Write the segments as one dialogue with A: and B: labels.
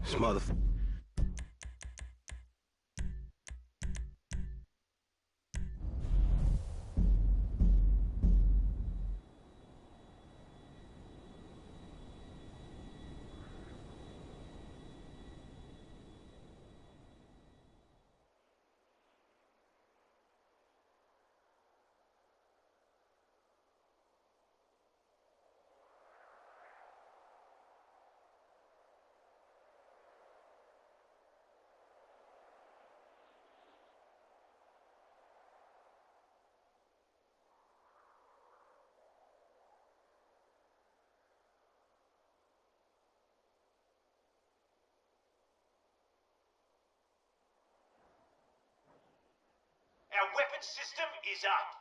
A: This motherfucker.
B: Our weapon system is up.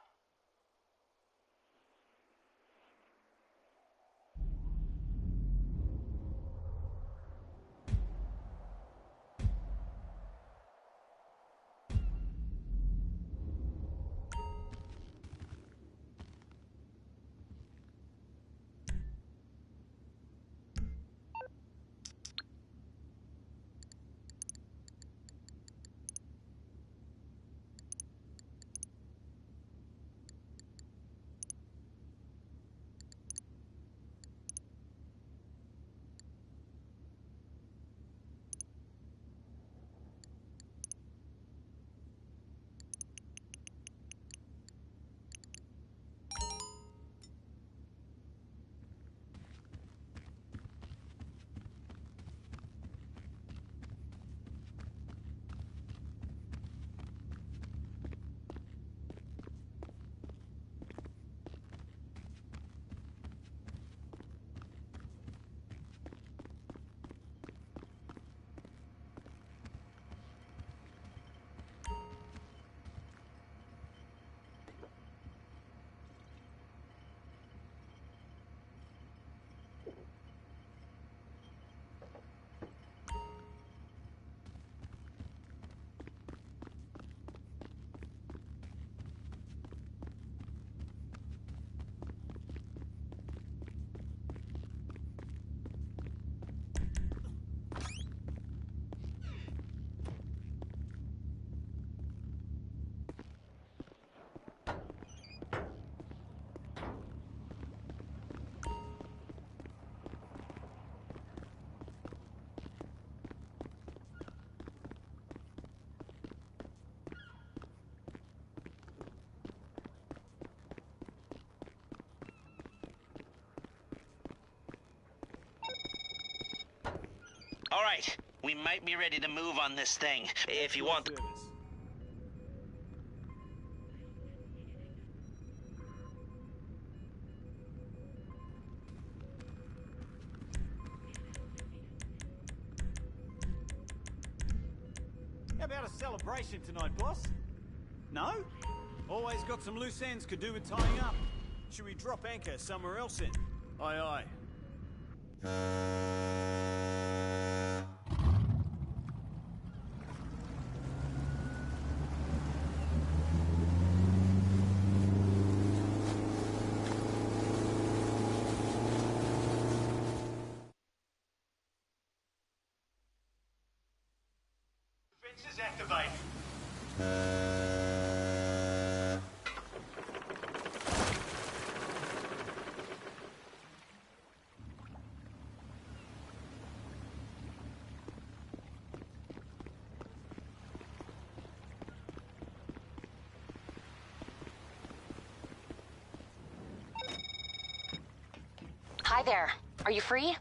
C: All right, we might be ready to move on this thing. If you want...
D: How about a celebration tonight, boss? No? Always got some loose ends could do with tying up. Should we drop anchor somewhere else in? Aye, aye.
B: Fences activated.
E: Hi there. Are you free?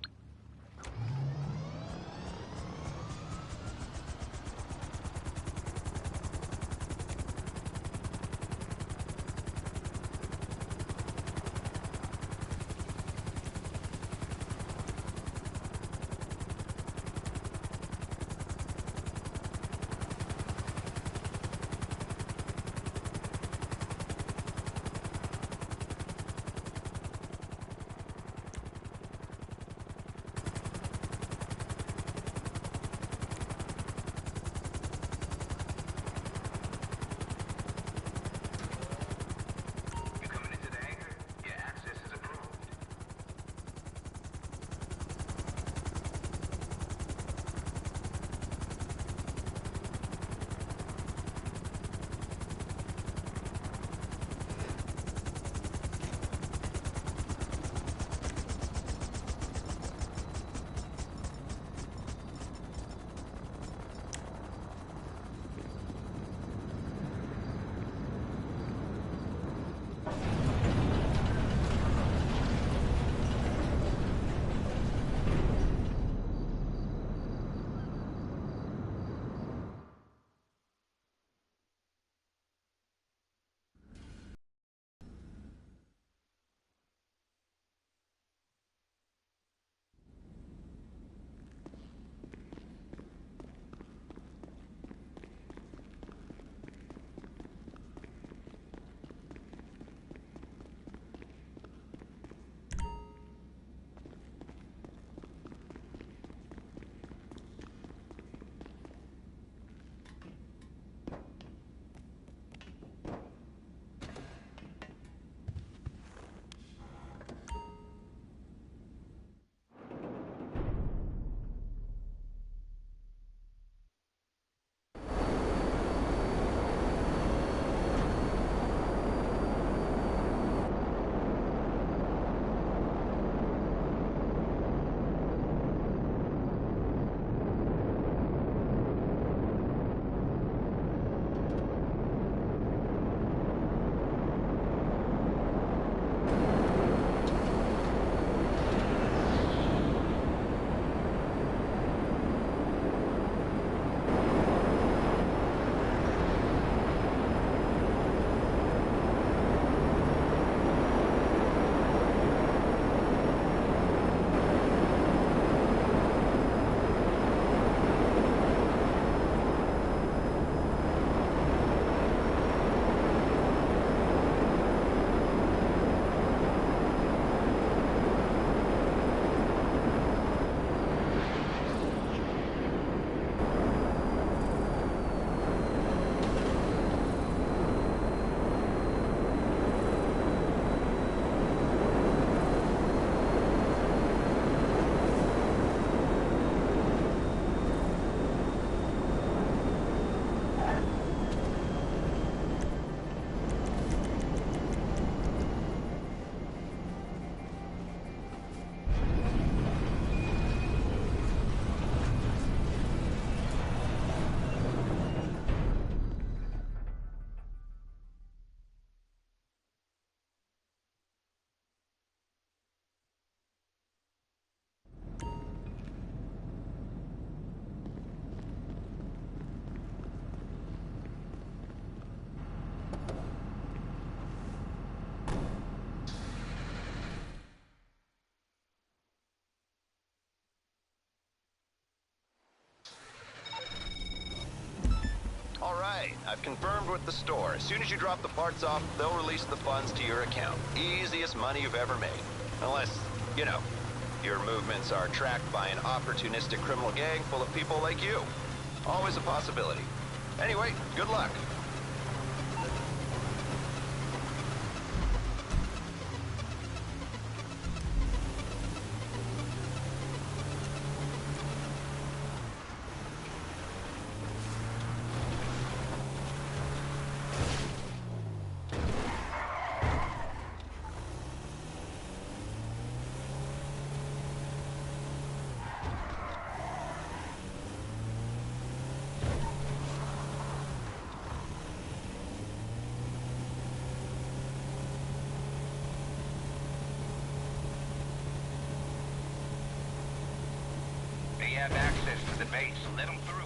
A: I've confirmed with the store. As soon as you drop the parts off, they'll release the funds to your account. Easiest money you've ever made. Unless, you know, your movements are tracked by an opportunistic criminal gang full of people like you. Always a possibility. Anyway, good luck.
F: They have access to the base. Let them through.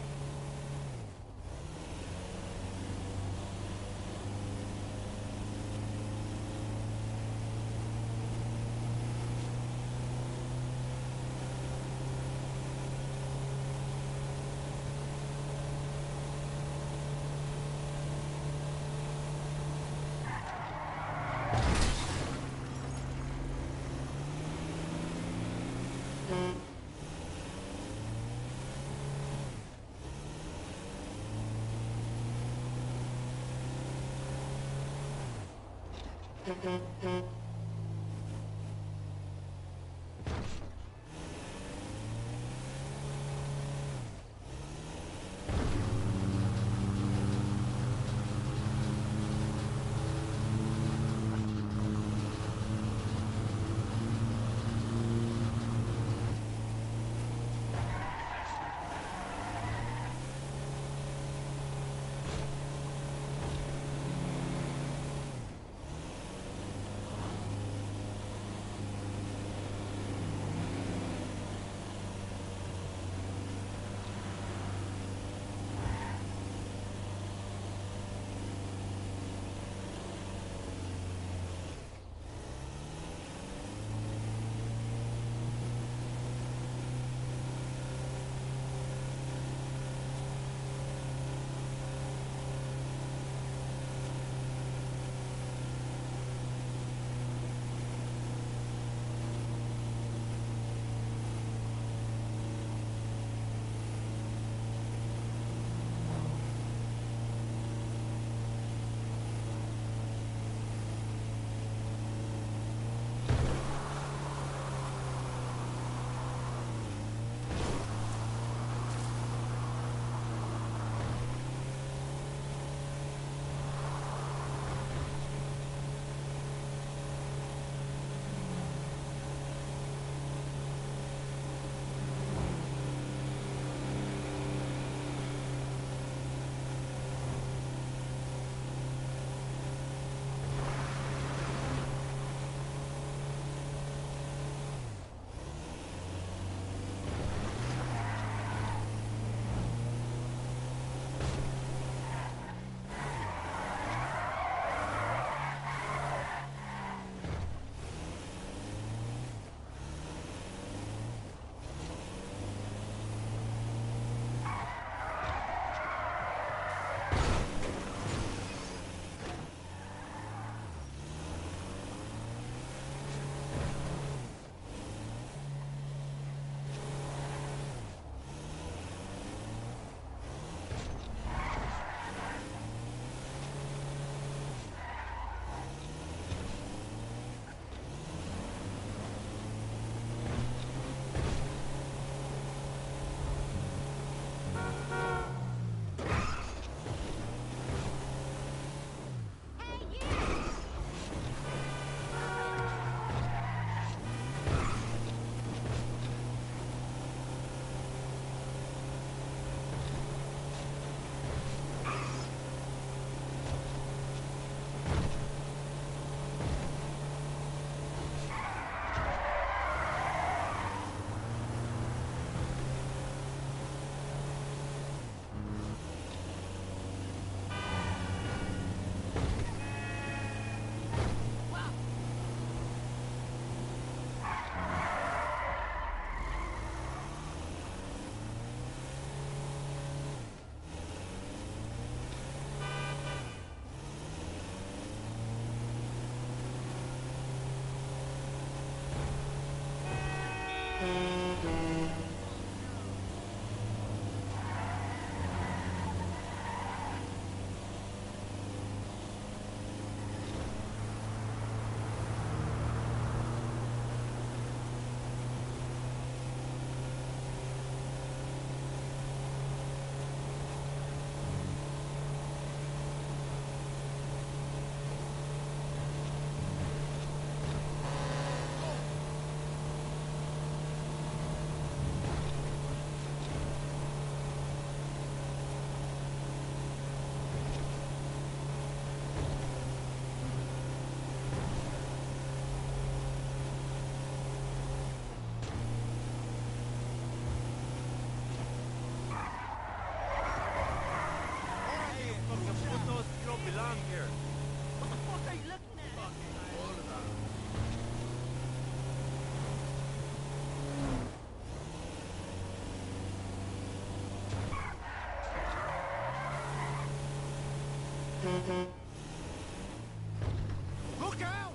D: Look out!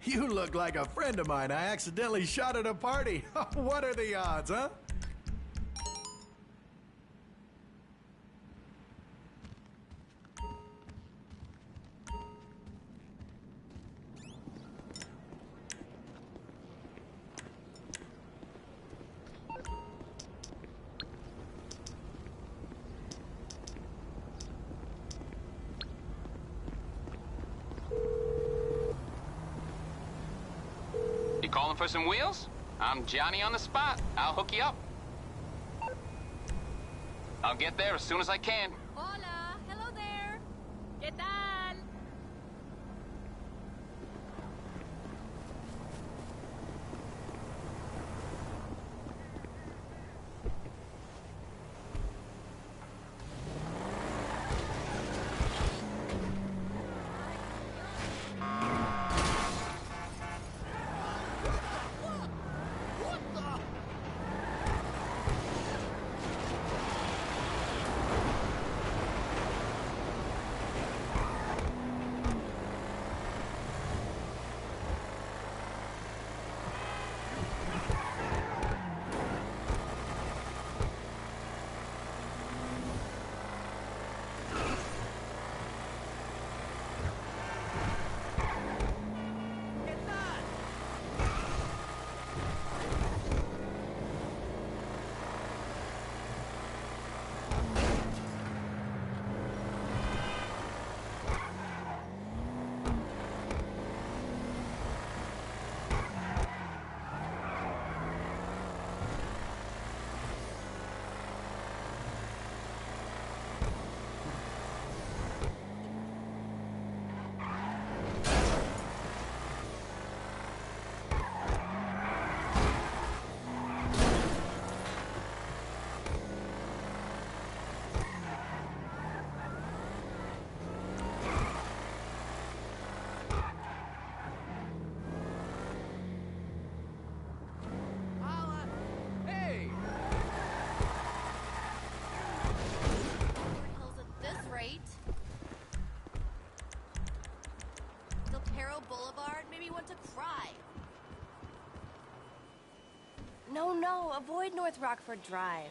G: You look like a friend of mine I accidentally shot at a party. What are the odds, huh?
F: You calling for some wheels? I'm Johnny on the spot. I'll hook you up. I'll get there as soon as I can.
H: Hola, hello there. ¿Qué tal?
I: No, avoid North Rockford Drive.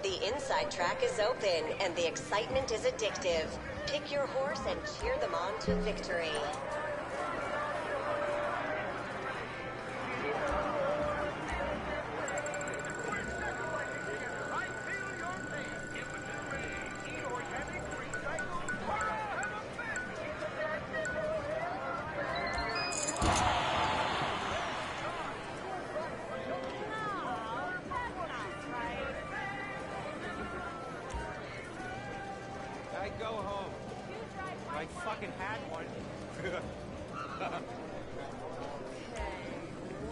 J: The inside track is open, and the excitement is addictive. Pick your horse and cheer them on to victory.
D: go home. I fucking had one.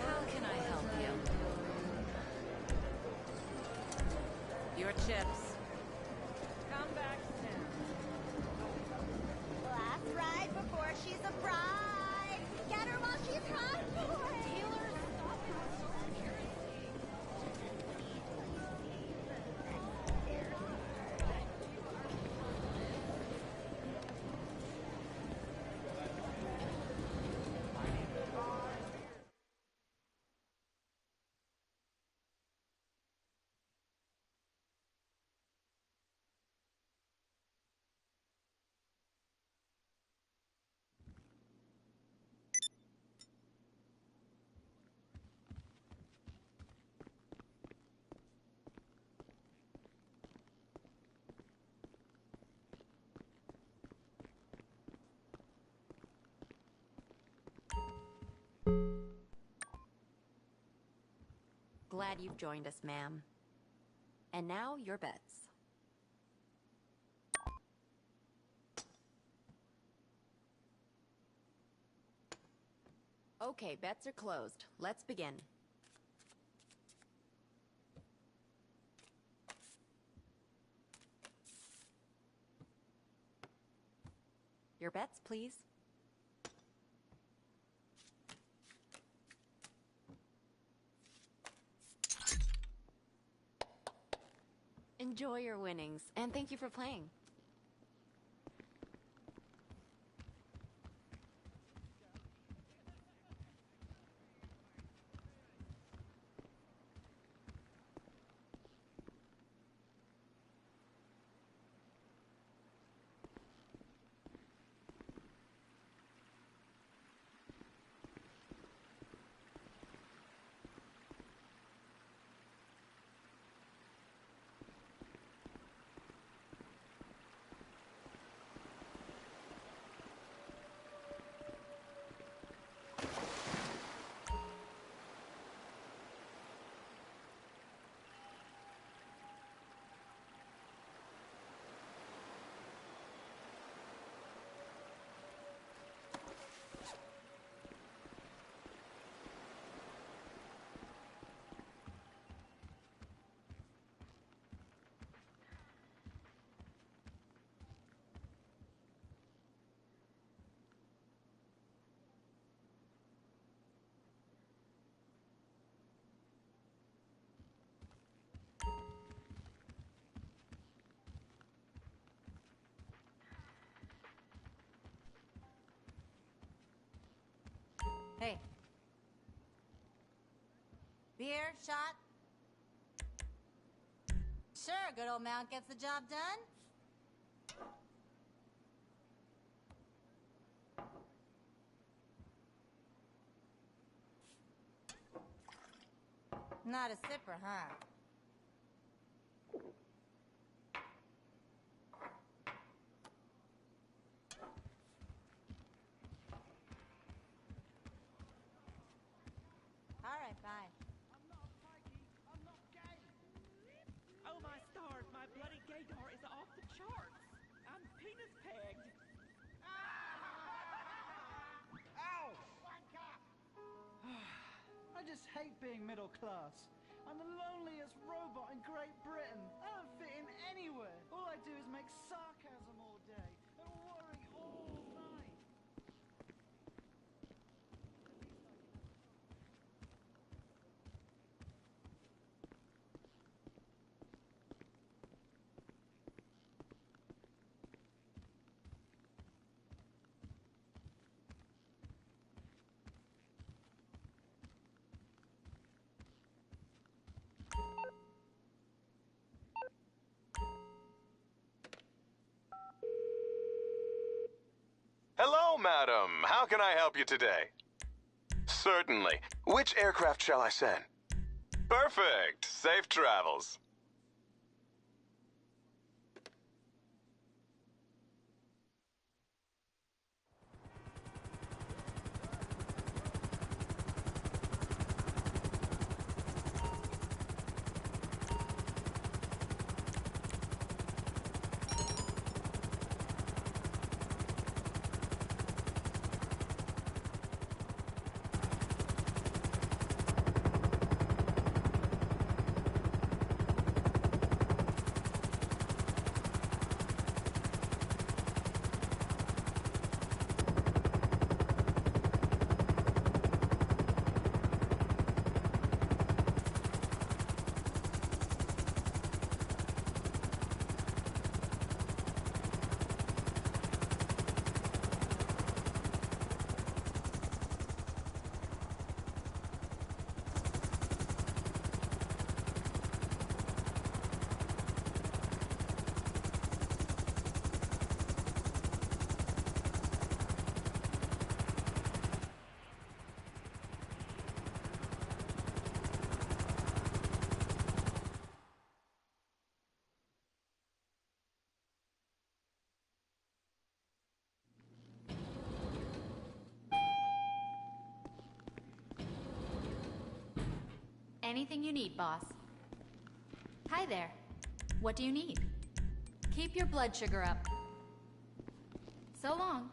E: How can I help you? Your chips.
H: Come back soon.
I: Last ride before she's a bride. Get her while she's hot.
H: Taylor, stop it. So seriously.
E: Glad you've joined us, ma'am. And now, your bets. Okay, bets are closed. Let's begin. Your bets, please. Enjoy your winnings, and thank you for playing.
I: Hey. Beer, shot? Sure, good old Mount gets the job done. Not a sipper, huh? All right, bye.
K: I'm not a pikey. I'm not gay. Oh my stars, my bloody gaydar is off the charts. I'm penis pegged.
D: Ow! I just hate being middle class. I'm the loneliest robot in Great Britain. I don't fit in anywhere. All I do is make sarcasm all day and worry all night.
L: Hello, madam. How can I help you today? Certainly. Which aircraft shall I send? Perfect. Safe travels.
H: Anything you need, boss. Hi there. What do you need? Keep your blood sugar up. So long.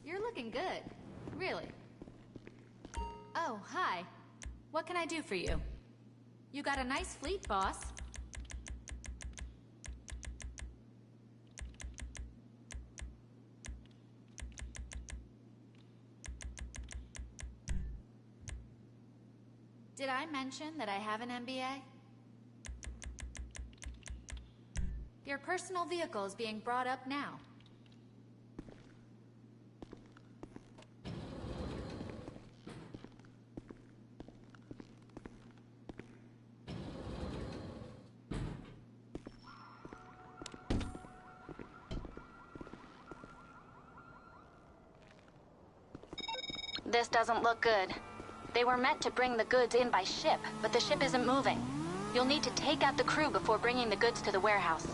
H: You're looking good. Really. Oh, hi. What can I do for you? You got a nice fleet, boss. Did I mention that I have an MBA? Your personal vehicle is being brought up now.
M: This doesn't look good. They were meant to bring the goods in by ship, but the ship isn't moving. You'll need to take out the crew before bringing the goods to the warehouse.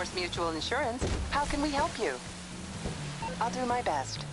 N: Force Mutual Insurance. How can we help you? I'll do my best.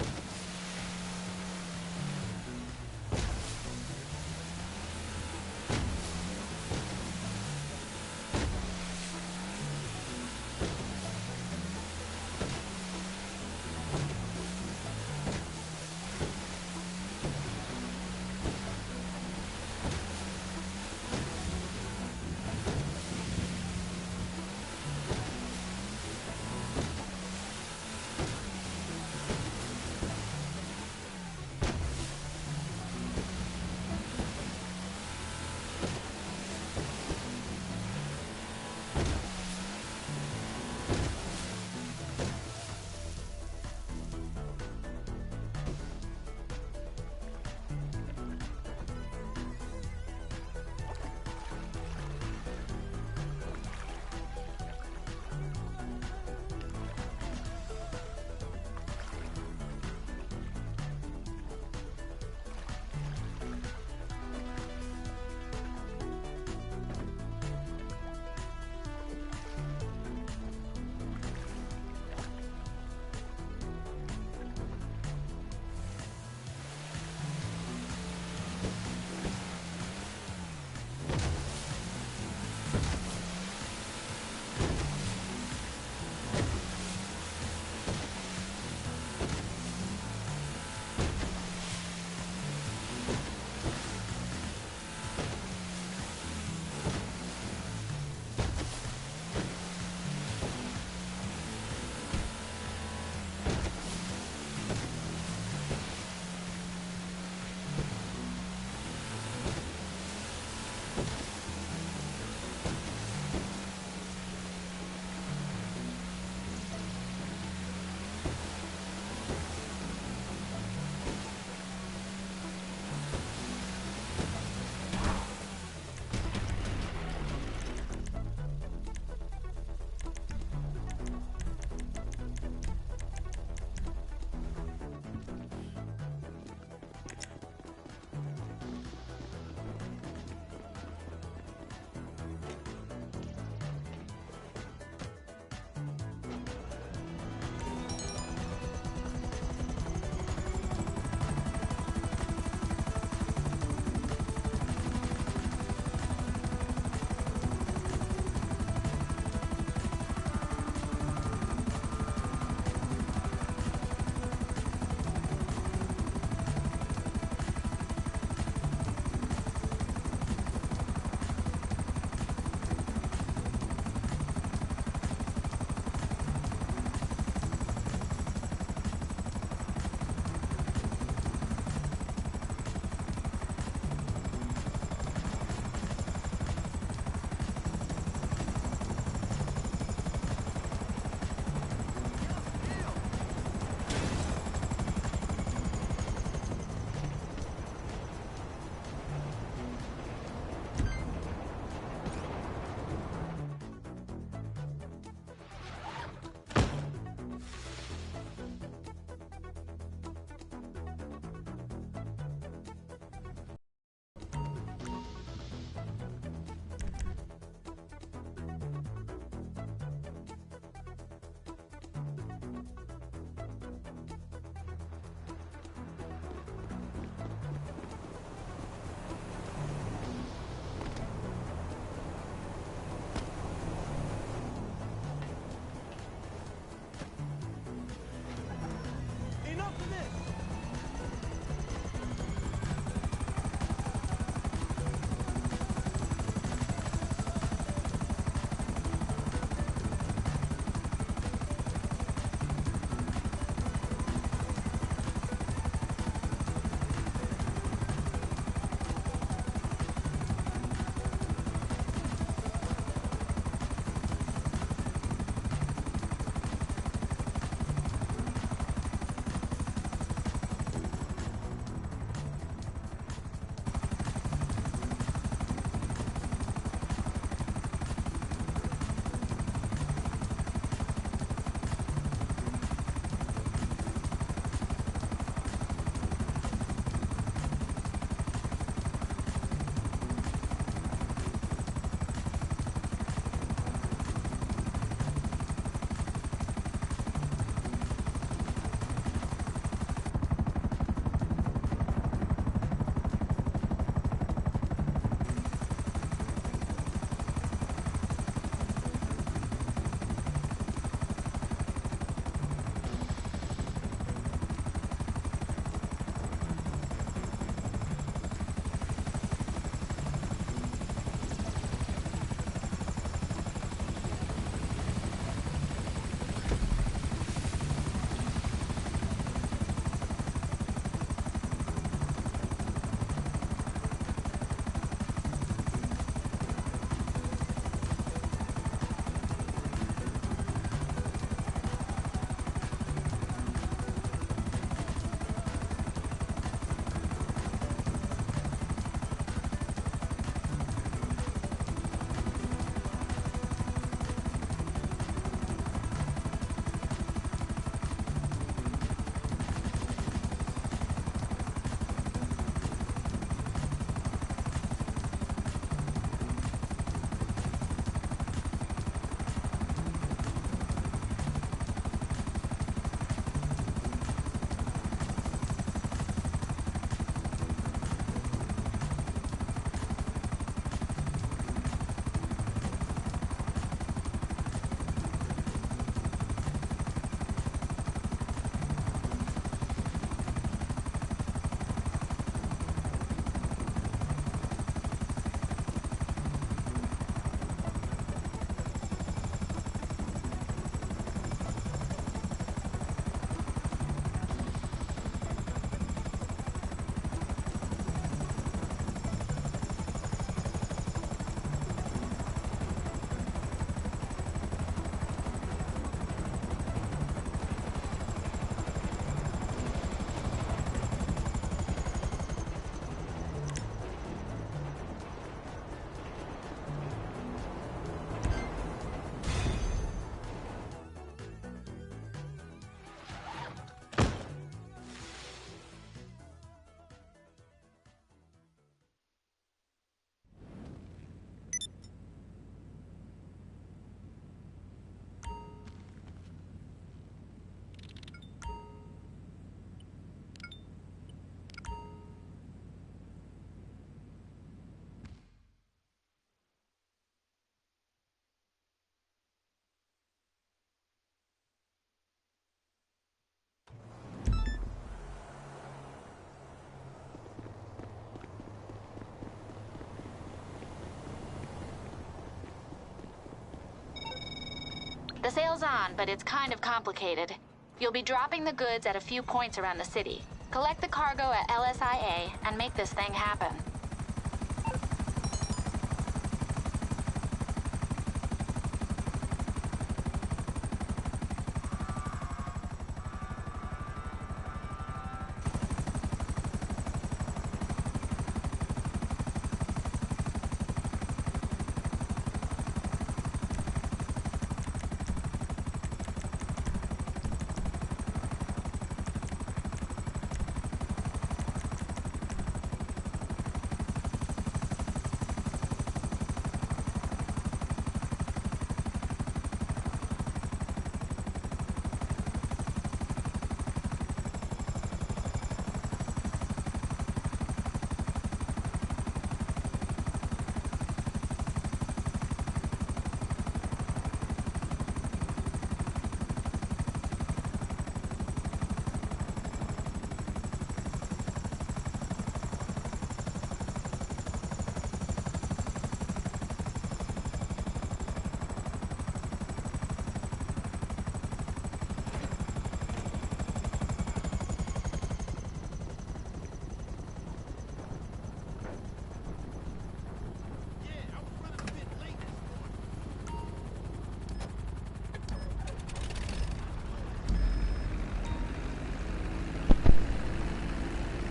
M: sale's on, but it's kind of complicated. You'll be dropping the goods at a few points around the city. Collect the cargo at LSIA and make this thing happen.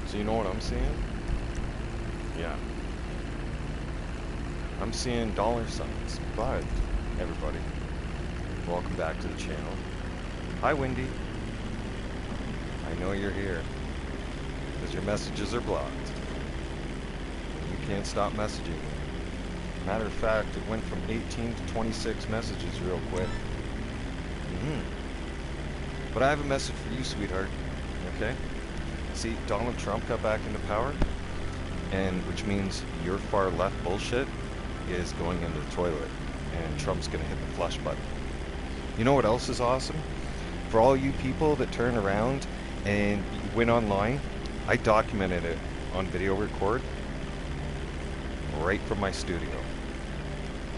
O: So you know what I'm seeing? Yeah. I'm seeing dollar signs, but everybody, welcome back to the channel. Hi, Wendy. I know you're here because your messages are blocked. You can't stop messaging me. Matter of fact, it went from 18 to 26 messages real quick. But I have a message for you, sweetheart. Okay? See, Donald Trump got back into power, and which means your far left bullshit is going into the toilet, and Trump's gonna hit the flush button. You know what else is awesome? For all you people that turn around and went online, I documented it on video record right from my studio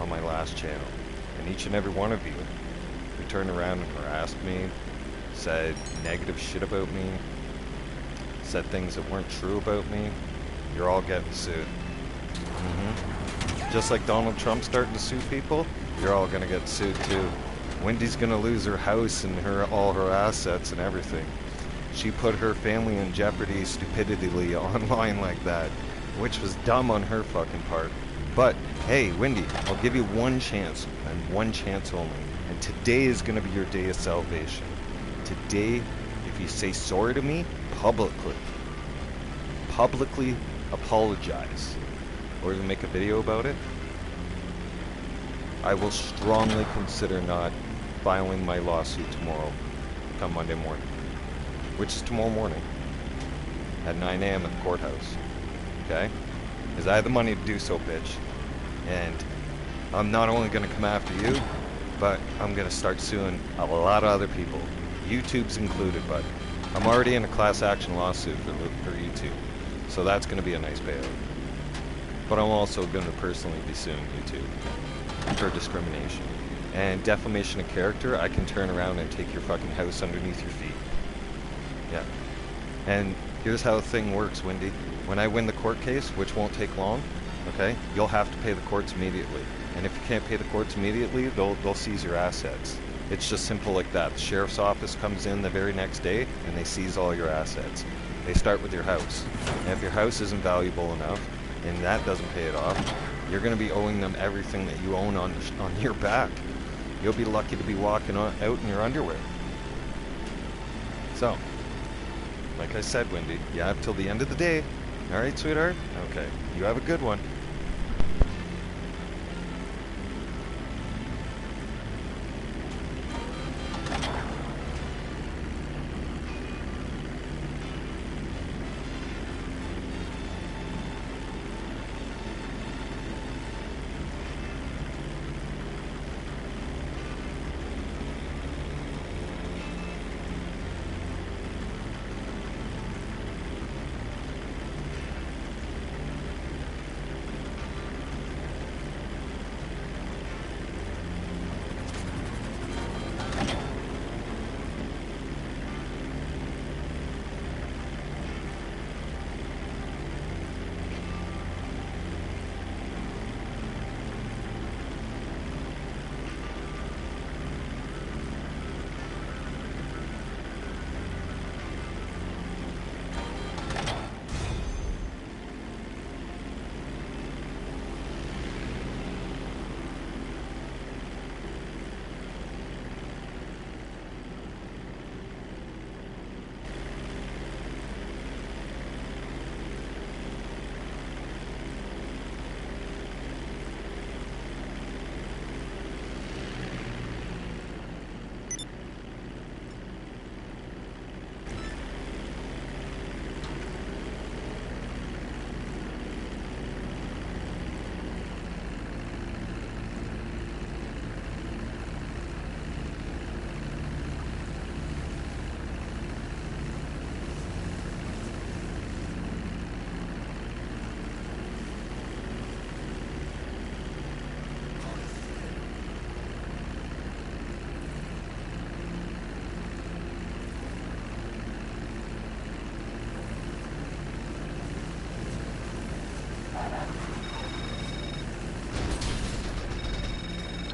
O: on my last channel. And each and every one of you who turned around and harassed me, said negative shit about me, said things that weren't true about me, you're all getting sued. Just like Donald Trump starting to sue people, you're all gonna get sued too. Wendy's gonna lose her house and all her assets and everything. She put her family in jeopardy stupidly online like that, which was dumb on her fucking part. But hey, Wendy, I'll give you one chance, and one chance only. And today is gonna be your day of salvation. Today, if you say sorry to me, publicly apologize, or even make a video about it, I will strongly consider not filing my lawsuit tomorrow, come Monday morning, which is tomorrow morning, at 9 a.m. at the courthouse, okay? Because I have the money to do so, bitch. And I'm not only going to come after you, but I'm going to start suing a lot of other people, YouTube's included, but I'm already in a class action lawsuit for YouTube, so that's going to be a nice payout. But I'm also going to personally be suing YouTube for discrimination. And defamation of character, I can turn around and take your fucking house underneath your feet. Yeah. And here's how the thing works, Wendy. When I win the court case, which won't take long, okay, you'll have to pay the courts immediately. And if you can't pay the courts immediately, they'll seize your assets. It's just simple like that. The sheriff's office comes in the very next day and they seize all your assets. They start with your house. And if your house isn't valuable enough and that doesn't pay it off, you're going to be owing them everything that you own on your back. You'll be lucky to be walking out in your underwear. So, like I said, Wendy, you have till the end of the day. All right, sweetheart? Okay. You have a good one.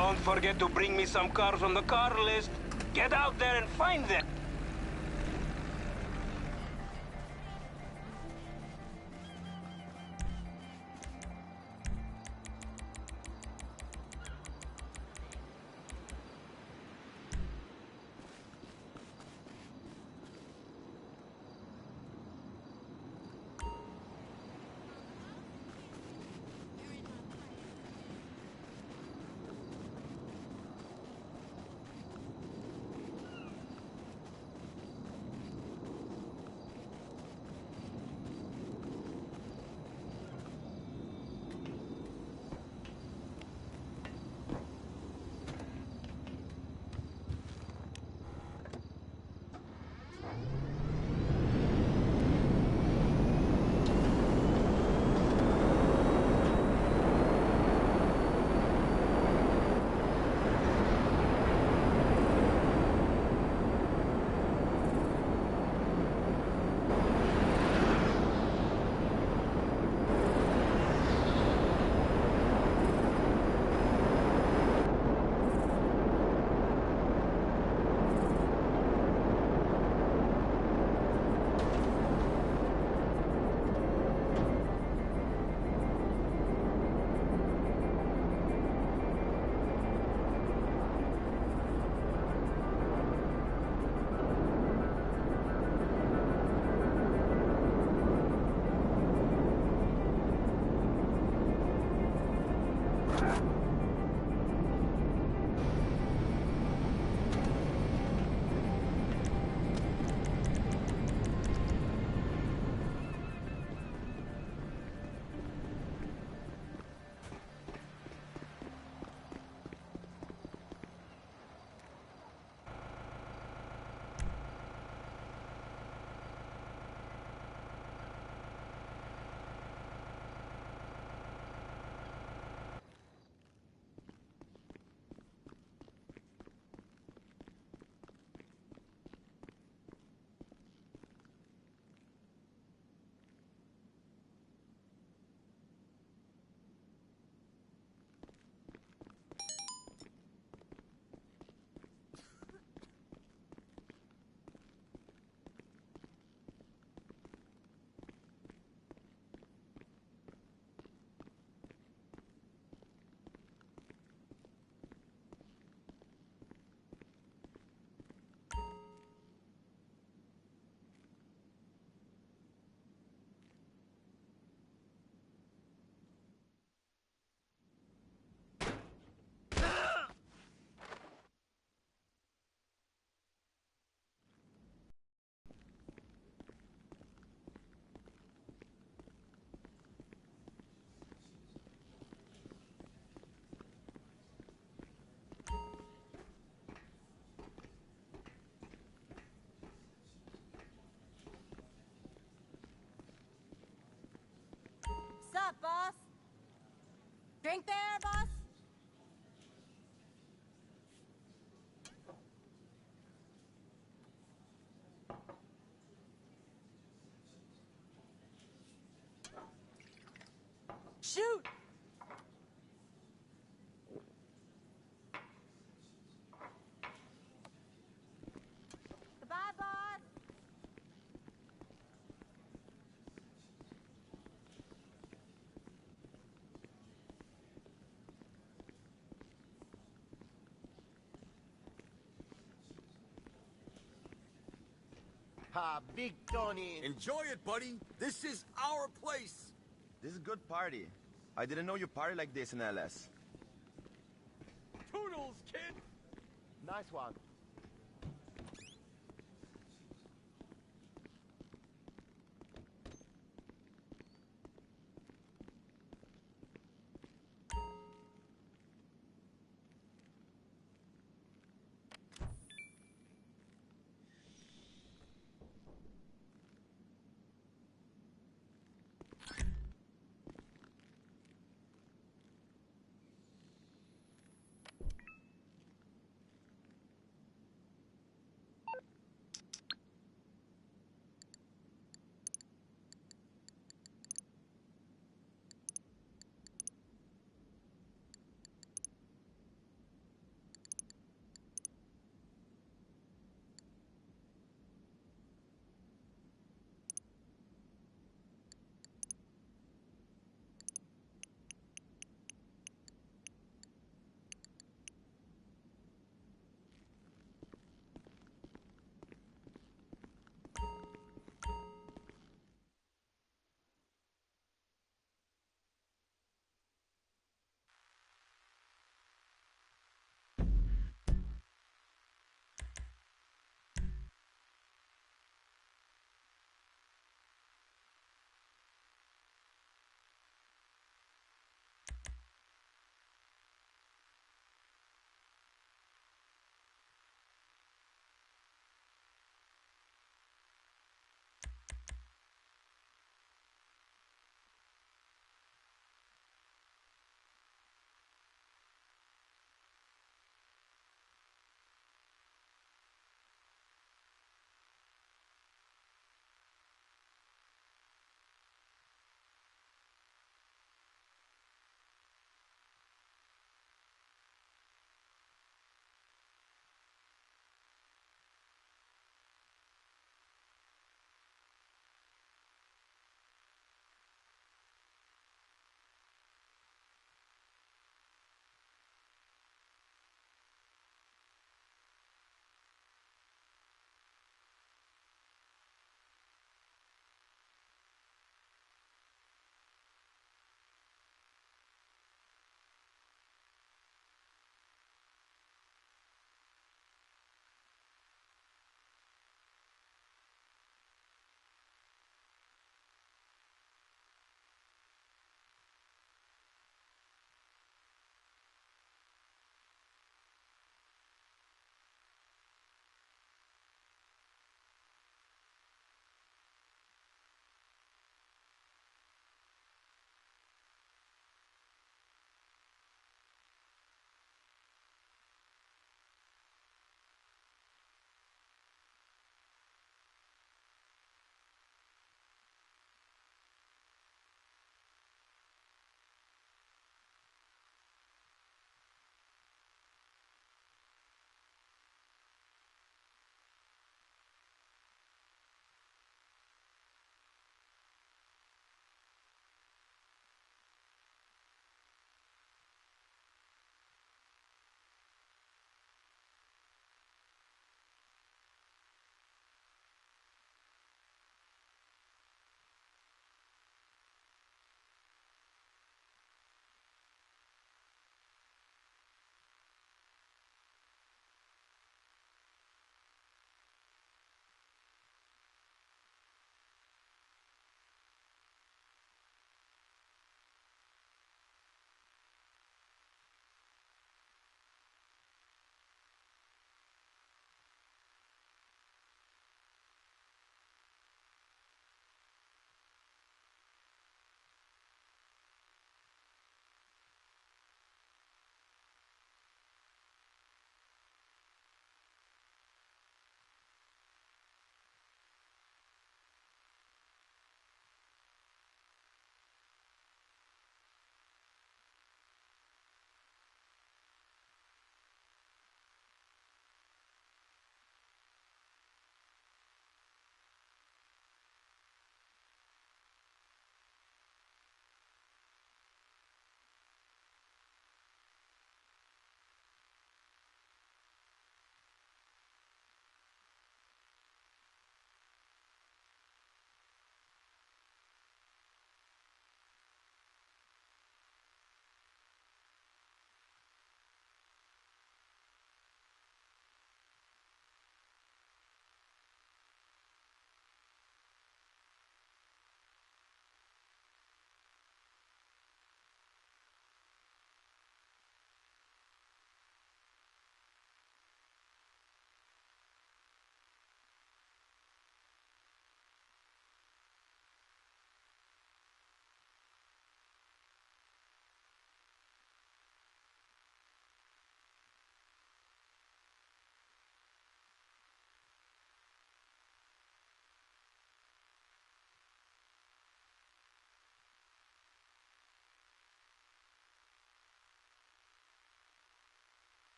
B: Don't forget to bring me some cars on the car list. Get out there and find them.
I: Sup, boss? Drink there, boss? Shoot! Goodbye, boss!
P: Ha, Big Tony.
Q: Enjoy it, buddy. This is our place.
P: This is a good party. I didn't know you party like this in LS.
Q: Toodles, kid.
P: Nice one.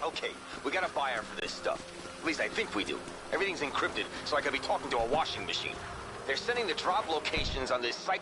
R: Okay, we got a buyer for this stuff. At least I think we do. Everything's encrypted, so I could be talking to a washing machine. They're sending the drop locations on this site.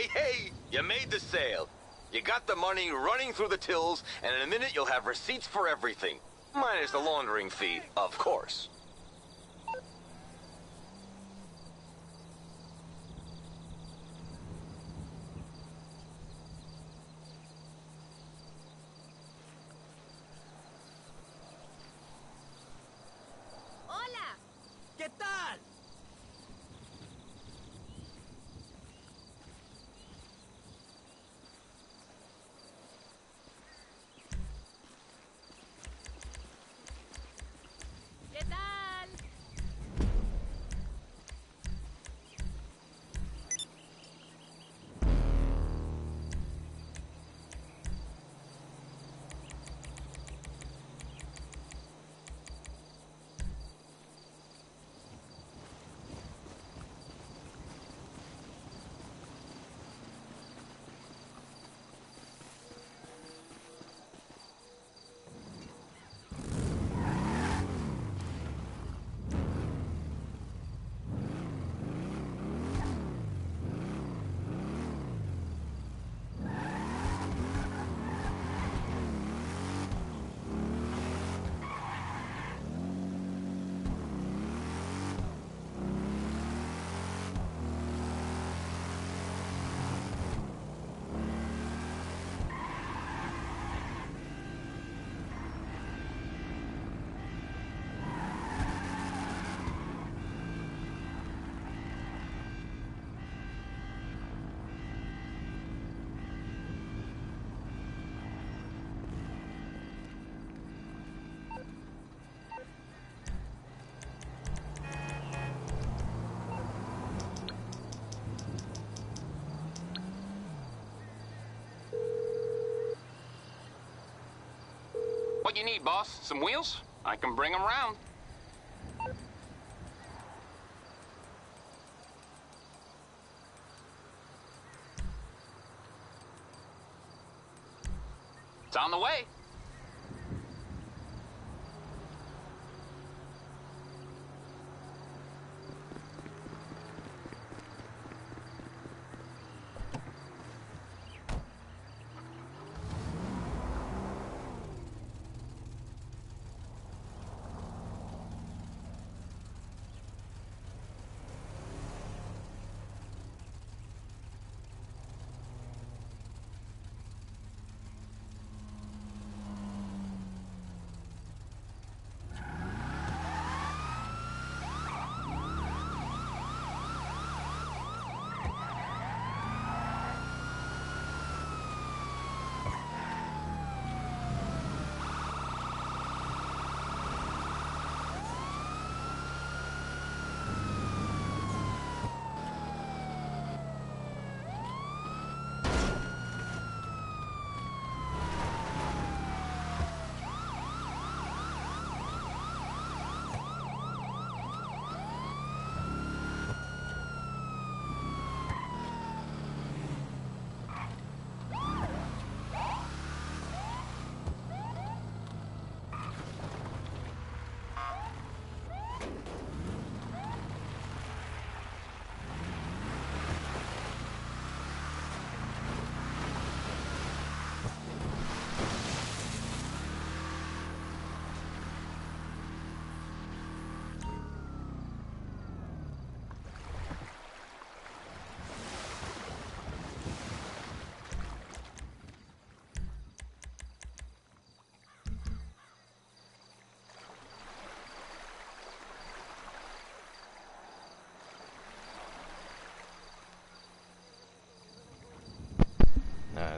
R: Hey, you made the sale. You got the money running through the tills, and in a minute you'll have receipts for everything. Minus the laundering fee, of course.
K: Hola. ¿Qué tal? ¿Qué tal?
F: What you need, boss? Some wheels? I can bring them round. It's on the way.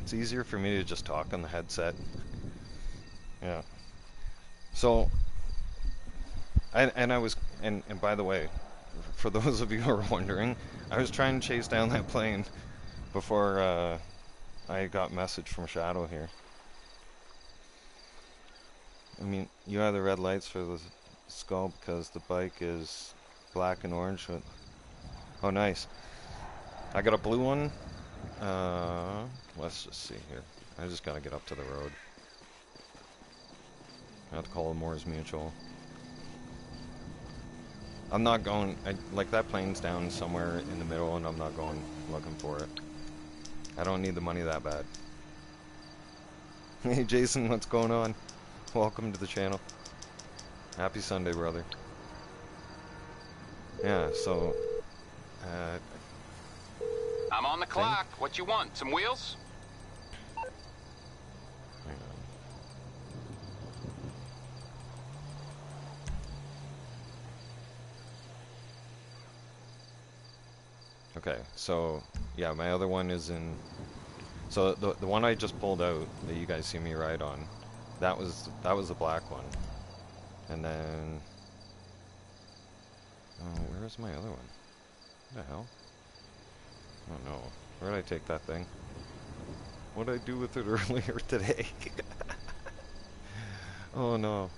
O: It's easier for me to just talk on the headset. Yeah. So, and by the way, for those of you who are wondering, I was trying to chase down that plane before I got a message from Shadow here. I mean, you have the red lights for the skull because the bike is black and orange. With, oh, nice. I got a blue one. Let's just see here. I just gotta get up to the road. I have to call Moore's Mutual. I'm not going, like that plane's down somewhere in the middle and I'm not going looking for it. I don't need the money that bad. Hey Jason, what's going on? Welcome to the channel. Happy Sunday, brother. Yeah, so...
F: I'm on the clock. What you want? Some wheels?
O: Hang on. Okay, so... Yeah, my other one is in... So the one I just pulled out, that you guys see me ride on, that was the black one. And then... Oh, where's my other one? What the hell? Oh no. Where did I take that thing? What did I do with it earlier today? Oh no.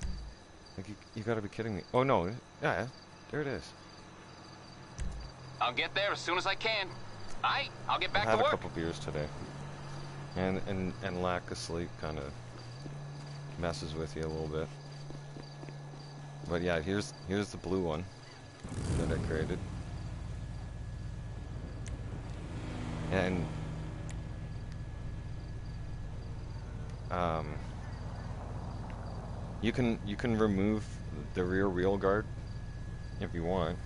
O: Like you gotta be kidding me. Oh no. Yeah, there it is.
F: I'll get there as soon as I can. Aight, I'll get back
O: I had
F: to work.
O: a couple beers today. And lack of sleep kind of messes with you a little bit. But yeah, here's the blue one that I created. And you can remove the rear wheel guard if you want,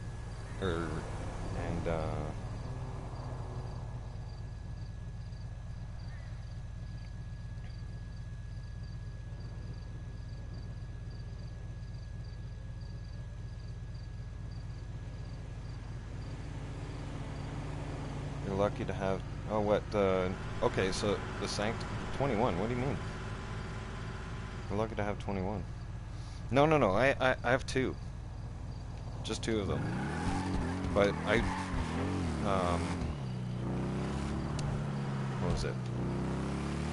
O: you're lucky to have. Oh, what? Okay, so the Sanct 21. What do you mean? We're lucky to have 21. No. I have 2. Just 2 of them. But what was it?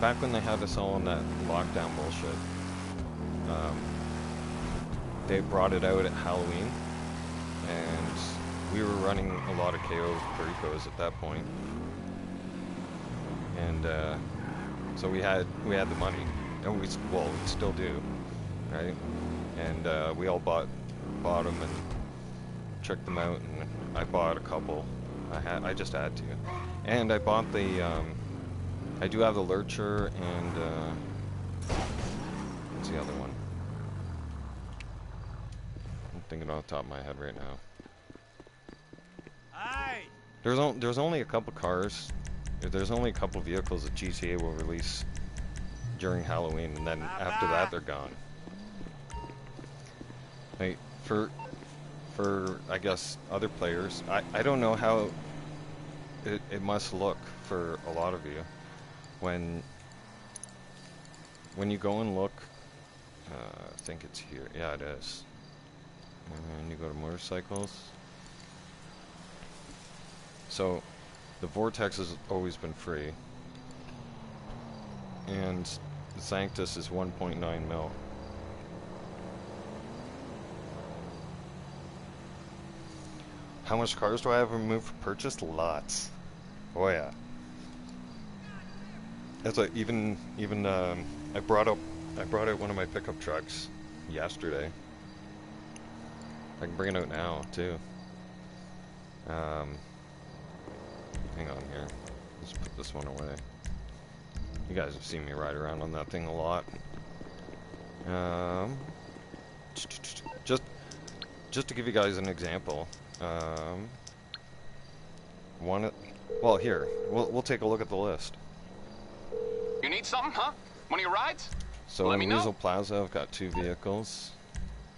O: Back when they had us all in that lockdown bullshit, they brought it out at Halloween, and we were running a lot of KO Pericos at that point. And so we had the money, and we still do, right? And we all bought them and checked them out, and I bought a couple. I just had to, and I bought the I do have the Lurcher and what's the other one? I'm thinking off the top of my head right now. There's only a couple cars. There's only a couple vehicles that GTA will release during Halloween, and then after that they're gone. Like for I guess other players, I don't know how it must look for a lot of you when you go and look. I think it's here. Yeah, it is. And you go to motorcycles. So the Vortex has always been free, and the Sanctus is 1.9 mil. How much cars do I have removed for purchase? Lots. Oh yeah. That's like even I brought out one of my pickup trucks yesterday. I can bring it out now too. Hang on here. Let's put this one away. You guys have seen me ride around on that thing a lot. Just to give you guys an example. Well, here we'll take a look at the list.
F: You need something, huh? One of your rides?
O: So
F: Let me
O: in
F: know.
O: Weasel Plaza, I've got 2 vehicles.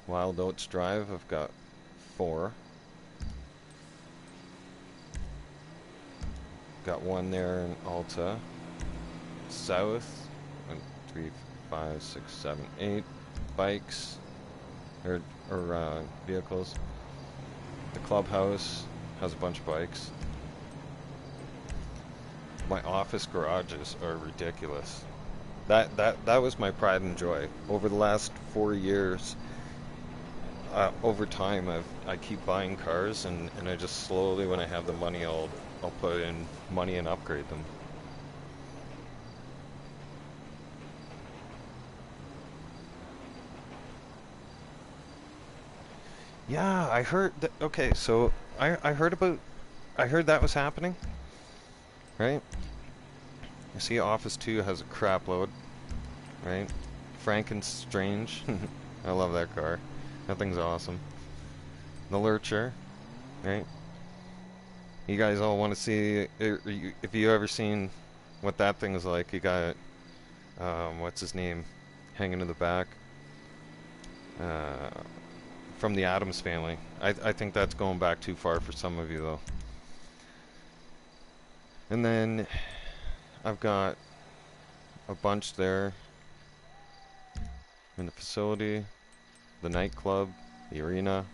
O: Wild Oats Drive, I've got 4. Got 1 there in Alta. South, 1, 3, 5, 6, 7, 8 bikes or vehicles. The clubhouse has a bunch of bikes. My office garages are ridiculous. That was my pride and joy. Over the last 4 years, over time, I keep buying cars, and I just slowly, when I have the money, I'll put in money and upgrade them. Yeah, I heard that. Okay, so I heard that was happening, right? I see Office 2 has a crap load, right? Frankenstrange. I love that car. That thing's awesome. The Lurcher, right? You guys all want to see, if you ever seen what that thing is like, you got, what's his name, hanging in the back, from the Addams Family. I think that's going back too far for some of you, though. And then I've got a bunch there in the facility, the nightclub, the arena.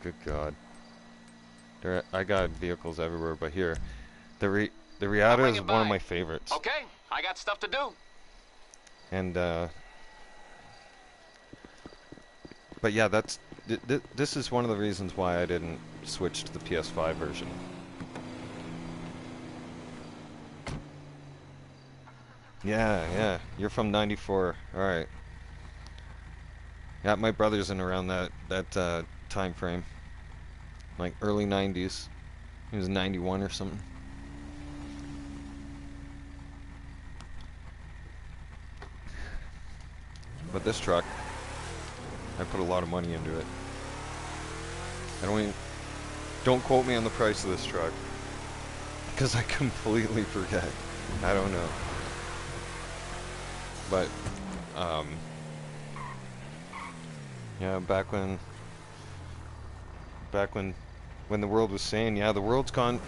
O: Good God. I got vehicles everywhere, but here, the Riata is one of my favorites.
F: Okay, I got stuff to do.
O: And but yeah, this is one of the reasons why I didn't switch to the PS5 version. Yeah, you're from '94. All right. Yeah, my brother's in around that time frame, like early '90s. He was 91 or something. But this truck, I put a lot of money into it. Don't quote me on the price of this truck, because I completely forget. I don't know. But yeah, back when the world was sane, yeah, the world's got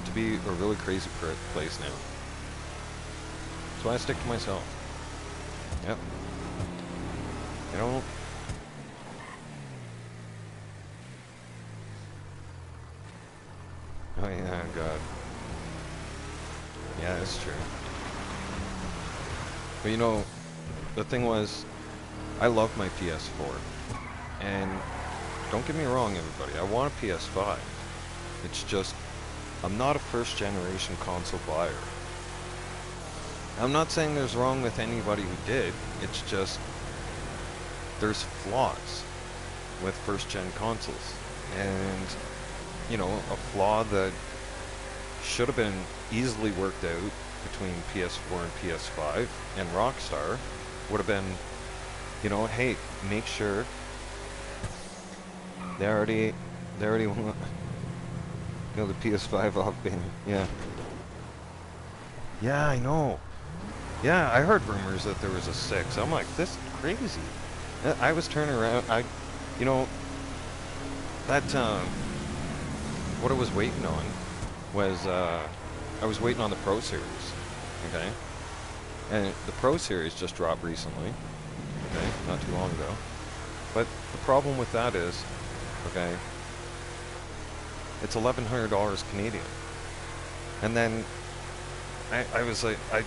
O: to be a really crazy place now. So I stick to myself. Yep. You know, oh yeah, God. Yeah, that's true. But you know, the thing was, I love my PS4. And don't get me wrong, everybody, I want a PS5. It's just, I'm not a first generation console buyer. I'm not saying there's wrong with anybody who did, it's just, there's flaws with first gen consoles. And, you know, a flaw that should have been easily worked out between PS4 and PS5 and Rockstar would have been, you know, hey, make sure they already want, you know, the PS5 off being, yeah, I know, yeah, I heard rumors that there was a 6. I'm like, this is crazy. I was turning around, you know, that what I was waiting on was I was waiting on the Pro Series, okay? And the Pro Series just dropped recently, okay, not too long ago. But the problem with that is, okay, it's $1,100 Canadian. And then I was like, I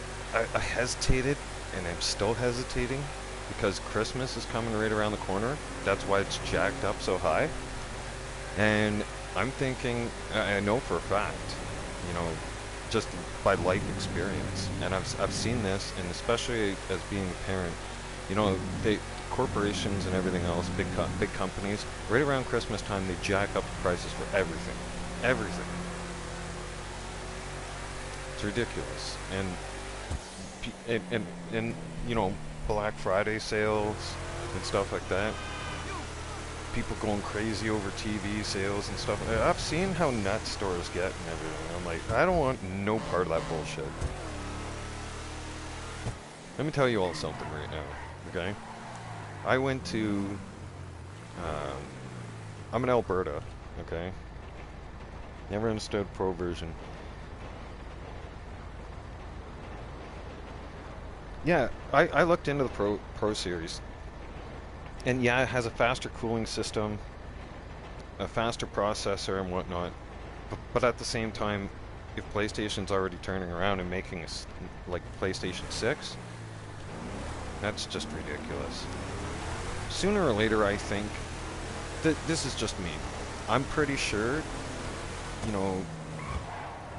O: hesitated, and I'm still hesitating, because Christmas is coming right around the corner. That's why it's jacked up so high. And I'm thinking, I know for a fact, you know, just by life experience, and I've seen this, and especially as being a parent, you know, corporations and everything else, big companies, right around Christmas time, they jack up the prices for everything. It's ridiculous. And you know, Black Friday sales and stuff like that. People going crazy over TV sales and stuff. I've seen how nuts stores get and everything. I'm like, I don't want no part of that bullshit. Let me tell you all something right now, okay? I went to, I'm in Alberta, okay? Never understood Pro version. Yeah, I looked into the Pro Series. And yeah, it has a faster cooling system, a faster processor and whatnot. But at the same time, if PlayStation's already turning around and making a, like PlayStation 6, that's just ridiculous. Sooner or later, I think, this is just me. I'm pretty sure, you know,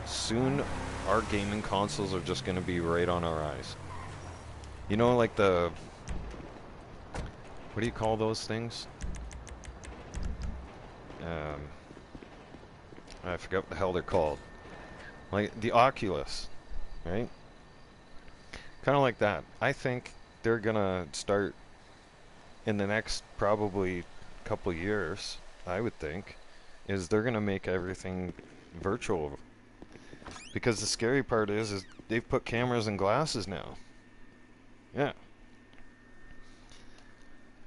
O: soon our gaming consoles are just going to be right on our eyes. You know, like the... What do you call those things? I forget what the hell they're called. Like the Oculus. right? Kind of like that. I think they're gonna start in the next probably couple years, I would think, is they're gonna make everything virtual. Because the scary part is they've put cameras in glasses now. Yeah.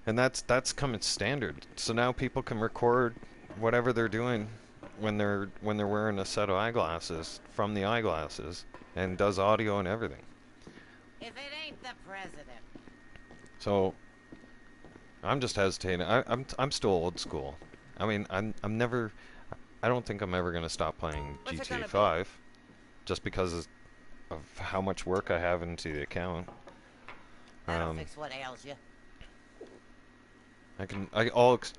O: And that's coming standard. So now people can record whatever they're doing when they're wearing a set of eyeglasses from the eyeglasses, and does audio and everything.
S: If it ain't the president.
O: So I'm just hesitating. I'm still old school. I mean, I don't think I'm ever gonna stop playing GTA 5, just because of how much work I have into the account.
S: That'll fix what ails you.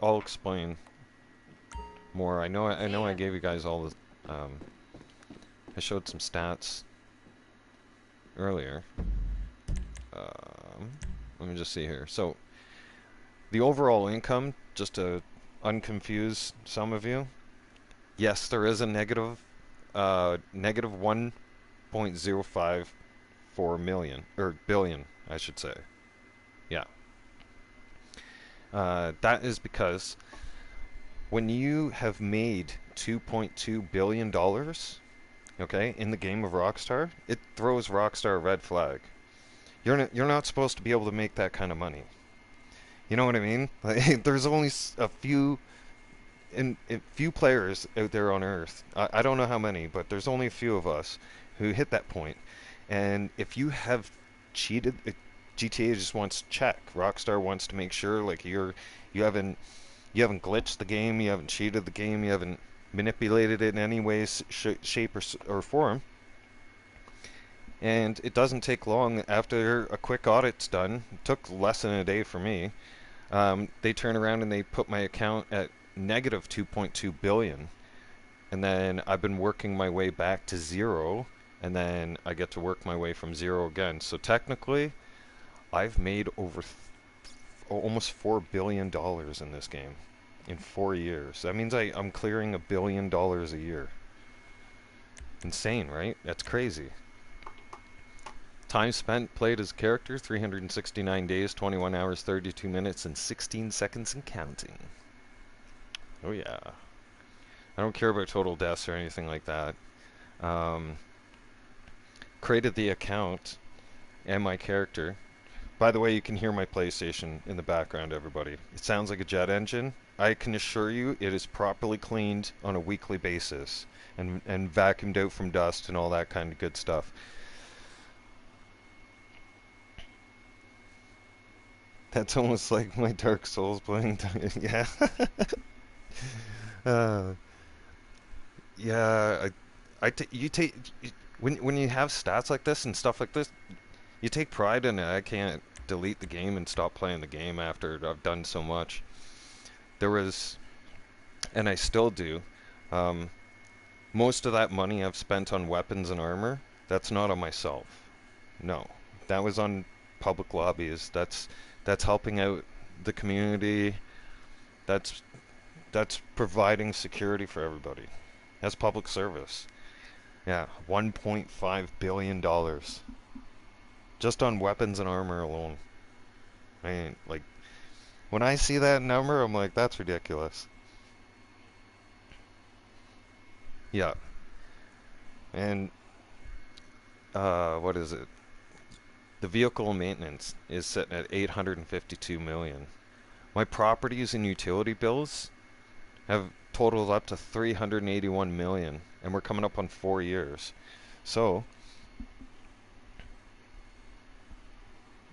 O: I'll explain more. I know I gave you guys all the I showed some stats earlier. Let me just see here. So the overall income, just to unconfuse some of you, yes, there is a negative 1.054 million, or billion, I should say. Yeah. That is because when you have made $2.2 billion, okay, in the game of Rockstar, it throws Rockstar a red flag. You're not supposed to be able to make that kind of money. You know what I mean? Like, there's only a few players out there on Earth. I don't know how many, but there's only a few of us who hit that point. And if you have cheated, GTA just wants to check. Rockstar wants to make sure, like, you haven't glitched the game, you haven't cheated the game, you haven't manipulated it in any way, shape, or form. And it doesn't take long after a quick audit's done. It took less than a day for me. They turn around and they put my account at negative 2.2 billion. And then I've been working my way back to zero. And then I get to work my way from zero again. So technically, I've made over almost $4 billion in this game in 4 years. That means I'm clearing $1 billion a year. Insane, right? That's crazy. Time spent played as a character, 369 days, 21 hours, 32 minutes, and 16 seconds and counting. Oh yeah. I don't care about total deaths or anything like that. Created the account and my character. By the way, you can hear my PlayStation in the background, everybody. It sounds like a jet engine. I can assure you it is properly cleaned on a weekly basis and vacuumed out from dust and all that kind of good stuff. That's almost like my Dark Souls playing. Yeah. Yeah. When you have stats like this and stuff like this, you take pride in it. I can't delete the game and stop playing the game after I've done so much. There was, and I still do, most of that money I've spent on weapons and armor, that's not on myself. No. That was on public lobbies. That's helping out the community. That's providing security for everybody. That's public service. Yeah, $1.5 billion. Just on weapons and armor alone. I mean, like, when I see that number, I'm like, that's ridiculous. Yeah. And, what is it? The vehicle maintenance is sitting at $852 million. My properties and utility bills have totaled up to $381 million, and we're coming up on 4 years. So,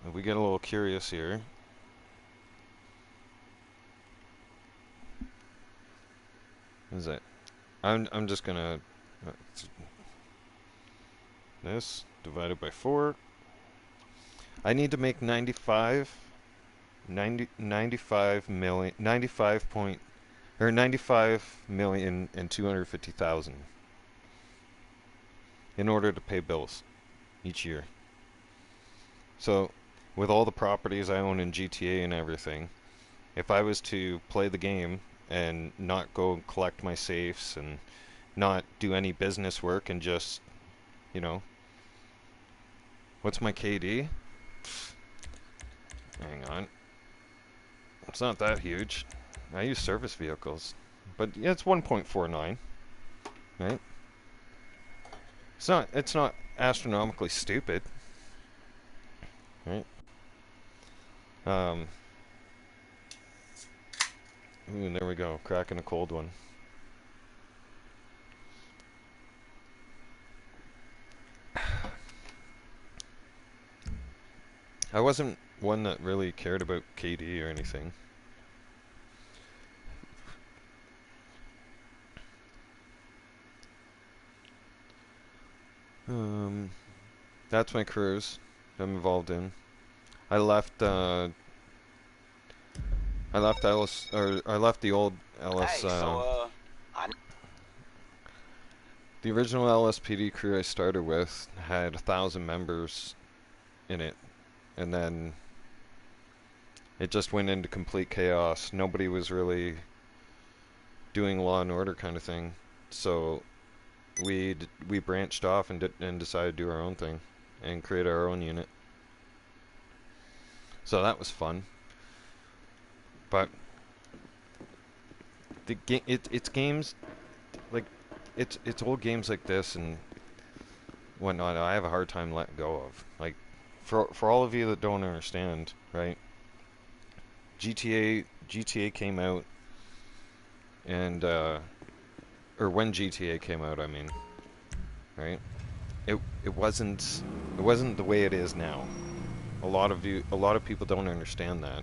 O: if we get a little curious here. What is it? I'm just gonna this divided by 4. I need to make 95 million and 250,000 in order to pay bills each year. So, with all the properties I own in GTA and everything, if I was to play the game and not go and collect my safes and not do any business work and just, you know, What's my KD? Hang on. It's not that huge. I use service vehicles. But yeah, it's 1.49. Right? It's not astronomically stupid. Right? Ooh, there we go. Cracking a cold one. I wasn't one that really cared about KD or anything. That's my cruise I'm involved in. I left Ellis, or I left the old Ellis.
R: Hey, so,
O: the original LSPD crew I started with had 1,000 members in it, and then it just went into complete chaos. Nobody was really doing law and order kind of thing, so we branched off and decided to do our own thing and create our own unit. So that was fun. But it's games like it's old games like this and whatnot I have a hard time letting go of. Like for all of you that don't understand, right? GTA came out, and or when GTA came out, I mean, right? It wasn't the way it is now. A lot of people don't understand that.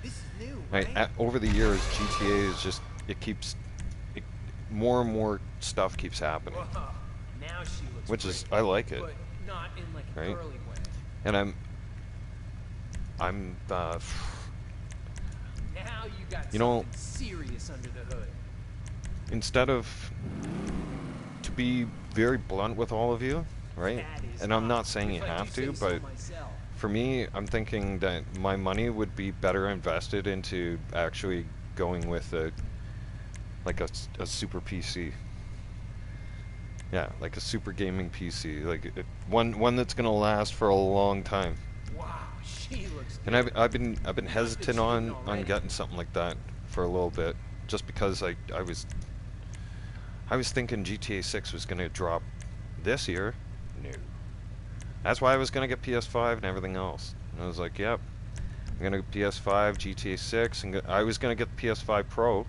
K: This is new,
O: right? Over the years, GTA is just more and more stuff keeps happening.
K: Whoa. Now she looks
O: which
K: great,
O: is I like it.
K: but not in like a
O: right?
K: girly way.
O: And I'm
K: Now you got something serious under the hood.
O: Instead of, to be very blunt with all of you, right? And I'm not saying you have to, but for me, I'm thinking that my money would be better invested into actually going with a super PC. Yeah, like a super gaming PC, like one that's gonna last for a long time.
K: Wow, she looks
O: good. And I've been hesitant on getting something like that for a little bit, just because I was thinking GTA 6 was gonna drop this year. No. That's why I was gonna get PS5 and everything else. And I was like, yep, I'm gonna get PS5, GTA 6, and I was gonna get the PS5 Pro,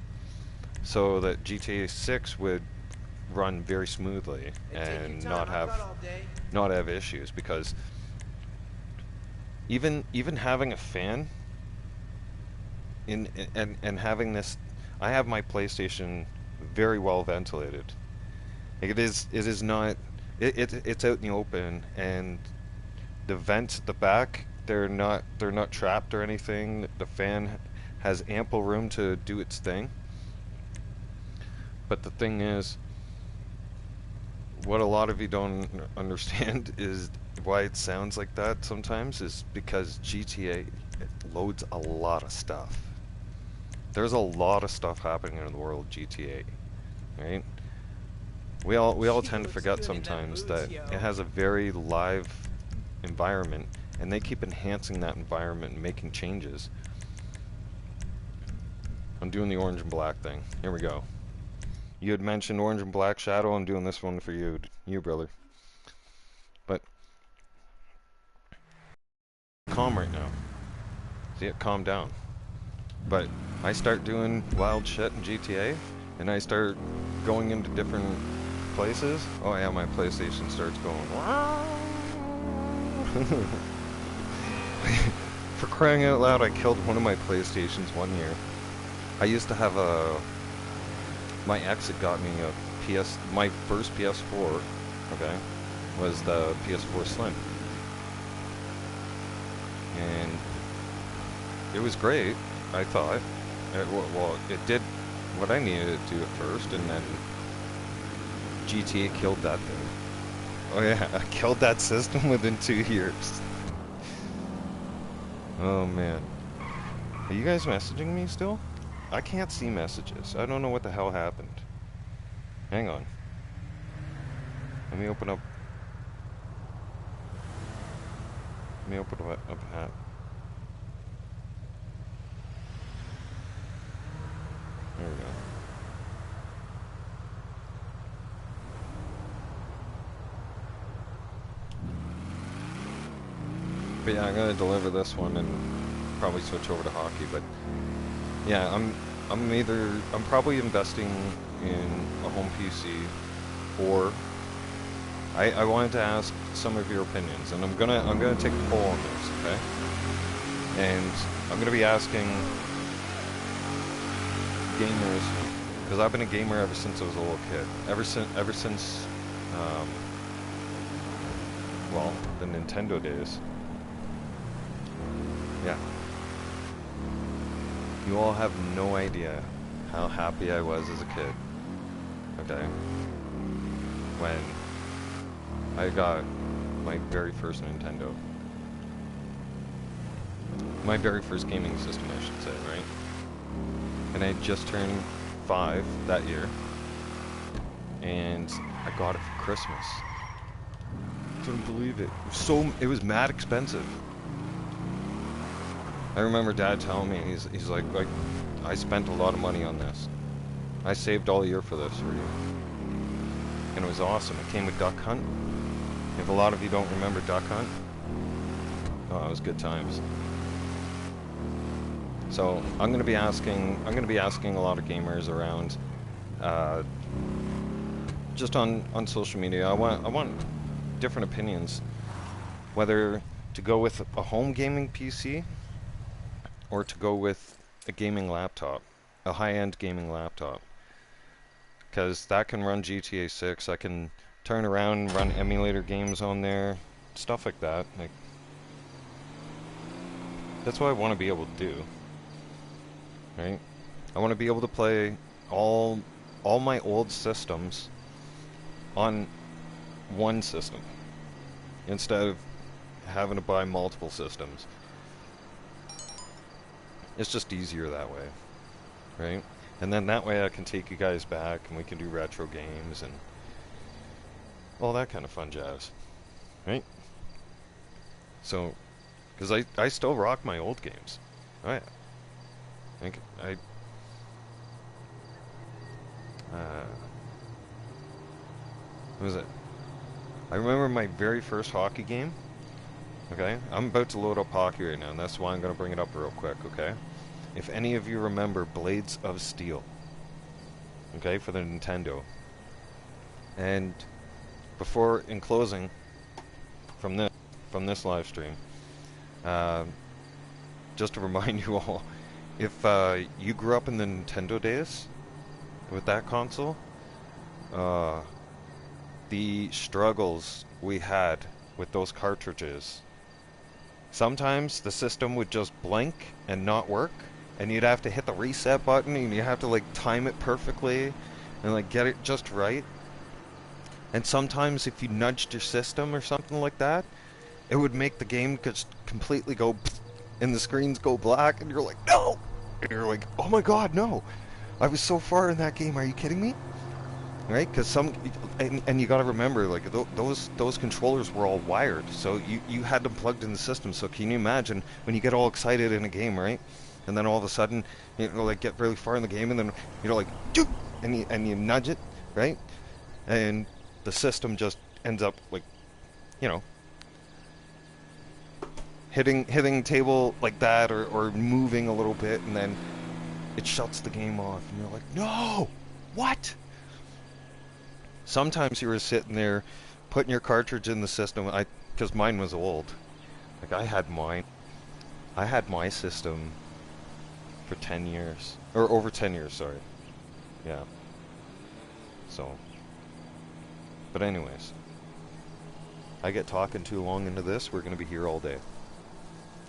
O: so that GTA 6 would run very smoothly and not have issues, because even having a fan and having this, I have my PlayStation very well ventilated. Like it's out in the open, and the vents at the back, they're not trapped or anything. The fan has ample room to do its thing. But the thing is, what a lot of you don't understand is why it sounds like that sometimes is because GTA loads a lot of stuff. There's a lot of stuff happening in the world of GTA, right? We all tend to forget sometimes that it has a very live environment, and they keep enhancing that environment and making changes. I'm doing the orange and black thing. Here we go. You had mentioned orange and black shadow. I'm doing this one for you, brother. But calm right now. See it calm down. But I start doing wild shit in GTA, and I start going into different places. Oh yeah, my PlayStation starts going. For crying out loud, I killed one of my PlayStations one year. I used to have my ex had got me my first PS4, okay, was the PS4 Slim. And it was great, I thought. Well, it did what I needed it to at first, and then GTA killed that thing. Oh yeah, I killed that system within 2 years. Oh man. Are you guys messaging me still? I can't see messages. I don't know what the hell happened. Hang on. Let me open up. Let me open up a hat. There we go. But yeah, I'm gonna deliver this one and probably switch over to hockey. But yeah, I'm probably investing in a home PC, or I wanted to ask some of your opinions, and I'm gonna take a poll on this, okay? And I'm gonna be asking gamers, because I've been a gamer ever since I was a little kid. Ever since well, the Nintendo days. Yeah. You all have no idea how happy I was as a kid. Okay? When I got my very first Nintendo. My very first gaming system, I should say, right? And I just turned 5 that year. And I got it for Christmas. Couldn't believe it. It was mad expensive. I remember Dad telling me, he's like, I spent a lot of money on this. I saved all year for this for you. And it was awesome. It came with Duck Hunt. If a lot of you don't remember Duck Hunt, oh, it was good times. So I'm gonna be asking a lot of gamers around, just on social media. I want different opinions, whether to go with a home gaming PC or to go with a gaming laptop, a high-end gaming laptop, because that can run GTA 6. I can turn around and run emulator games on there, stuff like that. Like, that's what I want to be able to do, right? I want to be able to play all my old systems on one system instead of having to buy multiple systems. It's just easier that way, right? And then that way I can take you guys back and we can do retro games and all that kind of fun jazz, right? So, because I still rock my old games. Oh yeah. What was it? I remember my very first hockey game. Okay, I'm about to load up hockey right now, and that's why I'm going to bring it up real quick, okay? If any of you remember Blades of Steel, okay, for the Nintendo. And before, in closing, from this live stream, just to remind you all, if you grew up in the Nintendo days with that console, the struggles we had with those cartridges. Sometimes the system would just blink and not work, and you'd have to hit the reset button, and you have to like time it perfectly and like get it just right. And sometimes if you nudged your system or something like that, it would make the game just completely go and the screens go black, and you're like, no! And you're like, oh my god, no! I was so far in that game, are you kidding me? Right? Because and you got to remember, like those controllers were all wired, so you had them plugged in the system. So can you imagine when you get all excited in a game, right? And then all of a sudden, like get really far in the game, and then like, and you nudge it, right? And the system just ends up like, hitting table like that, or moving a little bit, and then it shuts the game off, and you're like, no, what? Sometimes you were sitting there putting your cartridge in the system, because mine was old. Like I had my system for 10 years, or over 10 years, sorry. Yeah. So, but anyways, I get talking too long into this, we're going to be here all day.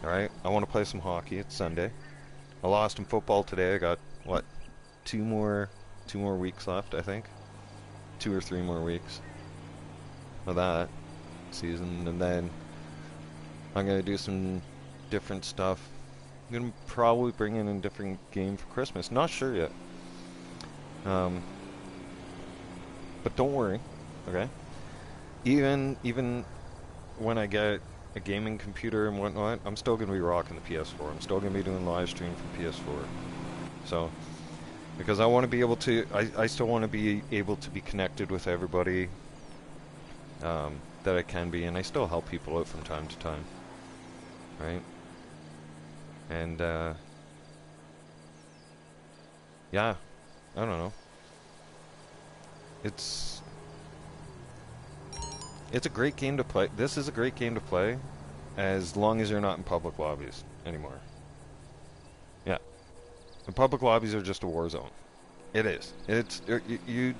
O: Alright, I want to play some hockey, it's Sunday. I lost in football today, I got, what, two more weeks left, I think. 2 or 3 more weeks of that season, and then I'm gonna do some different stuff. I'm gonna probably bring in a different game for Christmas. Not sure yet. But don't worry, okay? Even when I get a gaming computer and whatnot, I'm still gonna be rocking the PS4. I'm still gonna be doing live stream from PS4. So, because I want to be able to, I still want to be able to be connected with everybody that I can be, and I still help people out from time to time, right? And yeah, I don't know. It's a great game to play. This is a great game to play, as long as you're not in public lobbies anymore. Yeah, the public lobbies are just a war zone. It is. It's you.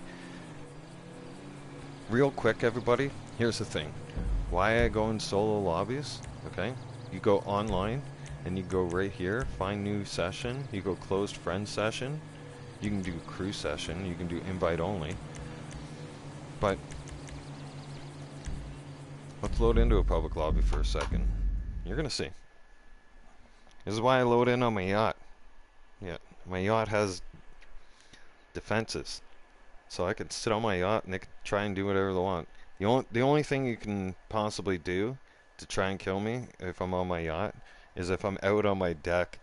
O: Real quick, everybody. Here's the thing. Why I go in solo lobbies? Okay, you go online and you go right here, find new session. You go closed friend session. You can do crew session. You can do invite only. But let's load into a public lobby for a second. You're gonna see. This is why I load in on my yacht. Yeah, my yacht has defenses, so I can sit on my yacht and they can try and do whatever they want. The only thing you can possibly do to try and kill me if I'm on my yacht is if I'm out on my deck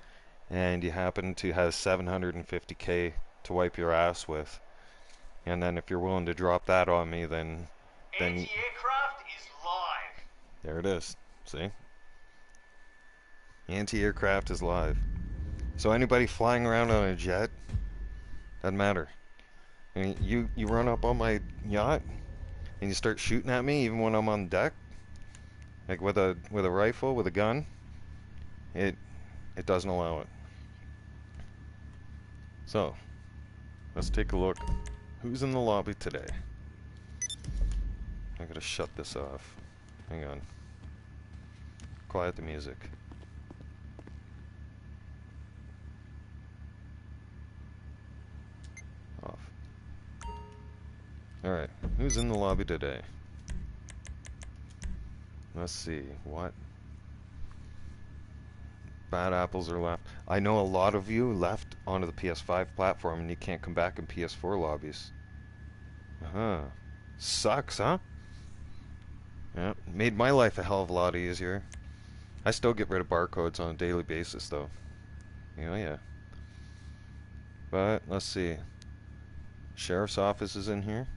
O: and you happen to have 750k to wipe your ass with, and then if you're willing to drop that on me, then
T: anti-aircraft is live.
O: There it is. See? Anti-aircraft is live. So anybody flying around on a jet, doesn't matter. I mean, you run up on my yacht and you start shooting at me even when I'm on deck, like with a rifle, with a gun, it doesn't allow it. So let's take a look. Who's in the lobby today? I gotta shut this off. Hang on. Quiet the music. Off. Alright, who's in the lobby today? Let's see, what? Bad apples are left. I know a lot of you left onto the PS5 platform and you can't come back in PS4 lobbies. Sucks, huh? Yeah, made my life a hell of a lot easier. I still get rid of barcodes on a daily basis though. Yeah. But, let's see. Sheriff's office is in here.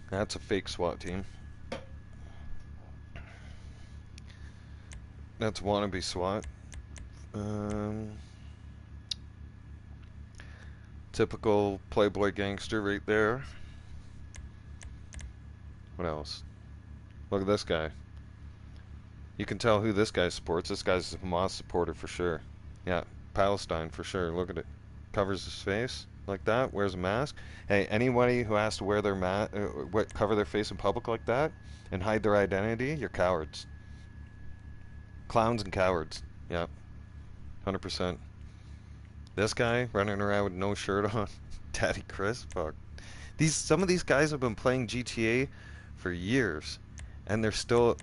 O: That's a fake SWAT team. That's wannabe SWAT. Typical Playboy gangster right there. What else? Look at this guy. You can tell who this guy supports. This guy's a Hamas supporter for sure. Yeah, Palestine for sure. Look at it. Covers his face like that. Wears a mask. Hey, anybody who has to wear their cover their face in public like that and hide their identity, you're cowards. Clowns and cowards. Yeah, 100%. This guy running around with no shirt on. Daddy Chris. Fuck. Some of these guys have been playing GTA for years, and they're still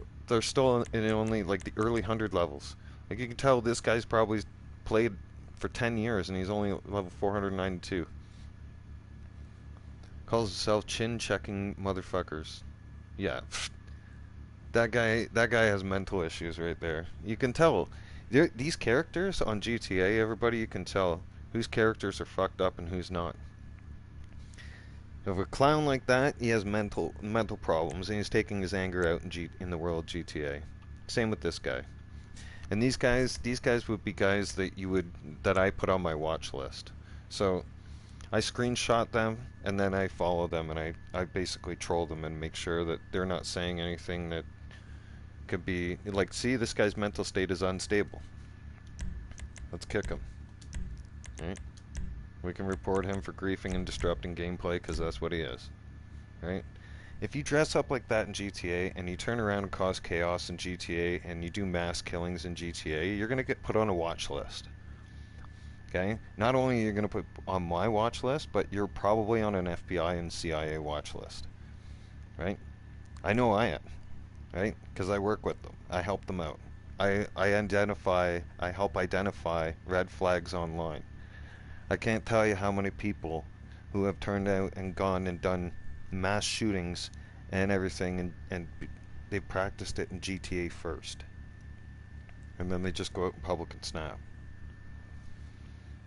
O: in only like the early 100 levels. Like you can tell this guy's probably played for 10 years and he's only level 492. Calls himself chin checking motherfuckers. Yeah. That guy has mental issues right there. You can tell. These characters on GTA, everybody, you can tell whose characters are fucked up and who's not. If a clown like that, he has mental problems, and he's taking his anger out in the world of GTA. Same with this guy. And these guys would be guys that I put on my watch list. So I screenshot them and then I follow them and I basically troll them and make sure that they're not saying anything that could be like, see, this guy's mental state is unstable. Let's kick him. Right? We can report him for griefing and disrupting gameplay because that's what he is. Right? If you dress up like that in GTA and you turn around and cause chaos in GTA and you do mass killings in GTA, you're going to get put on a watch list. Okay? Not only are you going to put on my watch list, but you're probably on an FBI and CIA watch list. Right? I know I am. Right? Because I work with them. I help them out. I help identify red flags online. I can't tell you how many people who have turned out and gone and done mass shootings and everything, and they practiced it in GTA first, and then they just go out in public and snap.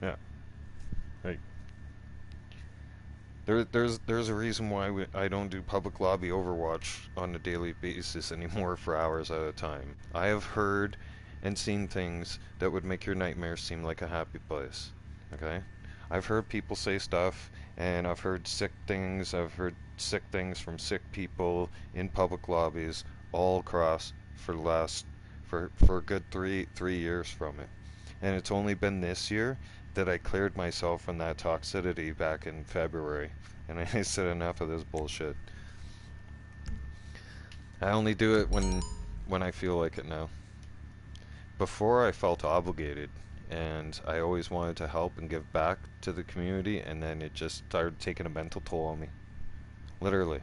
O: Yeah, like there's a reason why I don't do public lobby Overwatch on a daily basis anymore for hours at a time. I have heard and seen things that would make your nightmares seem like a happy place. Okay? I've heard people say stuff, and I've heard sick things. I've heard sick things from sick people in public lobbies all across for a good three years from it. And it's only been this year that I cleared myself from that toxicity back in February, and I said enough of this bullshit. I only do it when I feel like it now. Before, I felt obligated, and I always wanted to help and give back to the community, and then it just started taking a mental toll on me. Literally.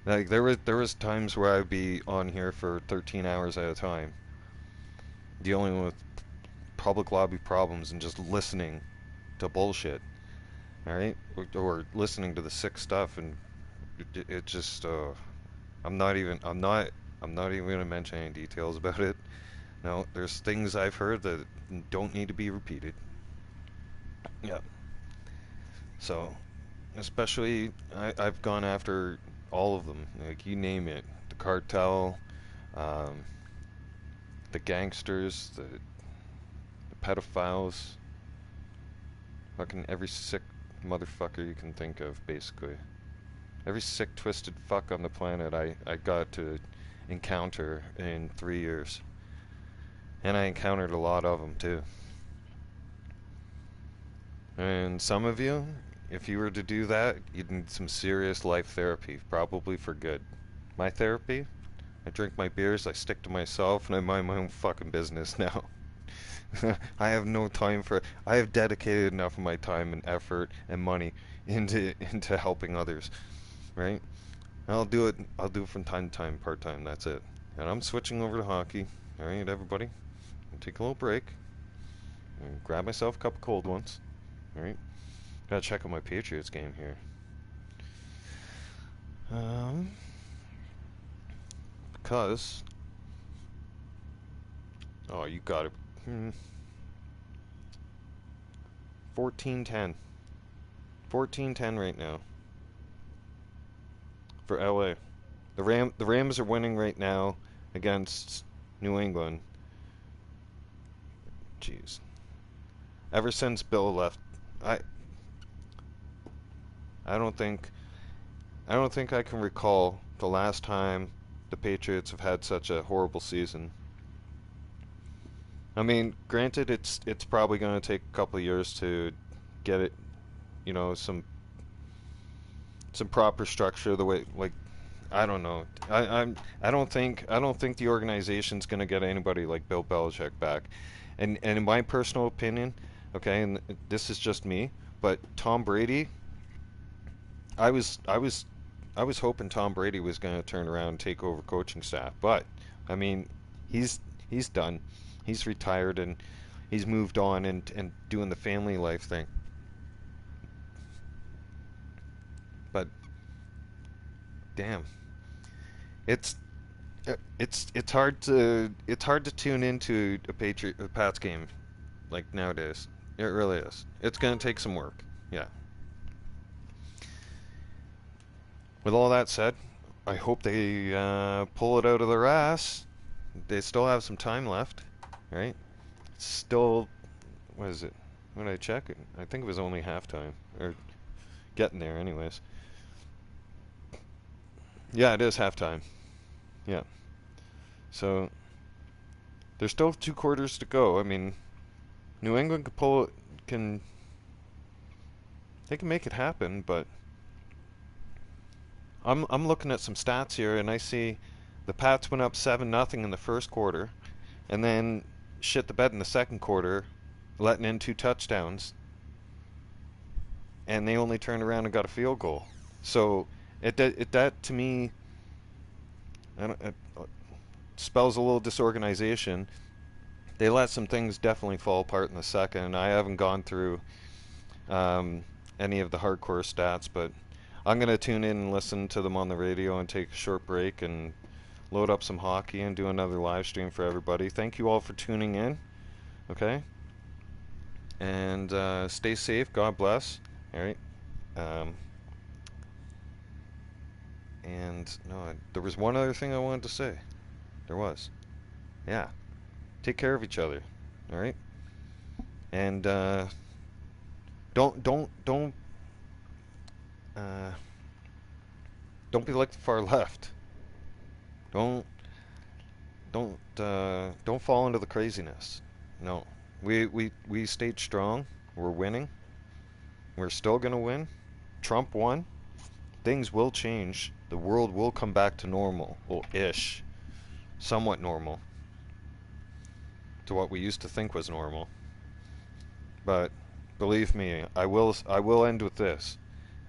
O: Like, there was times where I'd be on here for 13 hours at a time, dealing with public lobby problems and just listening to bullshit, alright? Or listening to the sick stuff, and it just, I'm not even gonna mention any details about it. No, there's things I've heard that don't need to be repeated. Yeah. So, especially, I've gone after all of them. Like, you name it. The cartel, the gangsters, the pedophiles, fucking every sick motherfucker you can think of, basically. Every sick, twisted fuck on the planet I got to encounter in 3 years. And I encountered a lot of them, too. And some of you, if you were to do that, you'd need some serious life therapy, probably for good. My therapy? I drink my beers, I stick to myself, and I mind my own fucking business now. I have no time for it. I have dedicated enough of my time and effort and money into helping others, right? I'll do it from time to time, part-time, that's it. And I'm switching over to hockey, alright, everybody? I'll take a little break, and grab myself a couple cold ones, alright? Gotta check out my Patriots game here. Because... Oh, you got it. 14-10. 14-10 right now. For LA. The Rams are winning right now against New England. Jeez. Ever since Bill left, I don't think I can recall the last time the Patriots have had such a horrible season. I mean, granted, it's probably going to take a couple of years to get it, you know, some proper structure. The way, like, I don't know. I don't think the organization's going to get anybody like Bill Belichick back. And in my personal opinion, okay, and this is just me, but Tom Brady, I was hoping Tom Brady was going to turn around and take over coaching staff, but I mean, he's done. He's retired and he's moved on and doing the family life thing. But damn, it's hard to tune into a Pats game like nowadays. It really is. It's gonna take some work. Yeah. With all that said, I hope they pull it out of their ass. They still have some time left, right? Still, what is it? When I check it, I think it was only halftime, or getting there anyways. Yeah, it is halftime. Yeah. So there's still 2 quarters to go. I mean, New England they can make it happen, but I'm looking at some stats here, and I see the Pats went up 7-0 in the first quarter, and then shit the bed in the second quarter, letting in 2 touchdowns, and they only turned around and got a field goal. So that to me, it spells a little disorganization. They let some things definitely fall apart in the second, and I haven't gone through any of the hardcore stats, but I'm going to tune in and listen to them on the radio and take a short break and load up some hockey and do another live stream for everybody. Thank you all for tuning in. Okay? And stay safe. God bless. All right? And no, there was one other thing I wanted to say. There was. Yeah. Take care of each other. All right? And don't be like the far left. Don't fall into the craziness. No. We stayed strong. We're winning. We're still going to win. Trump won. Things will change. The world will come back to normal. Well, ish. Somewhat normal. To what we used to think was normal. But believe me, I will end with this.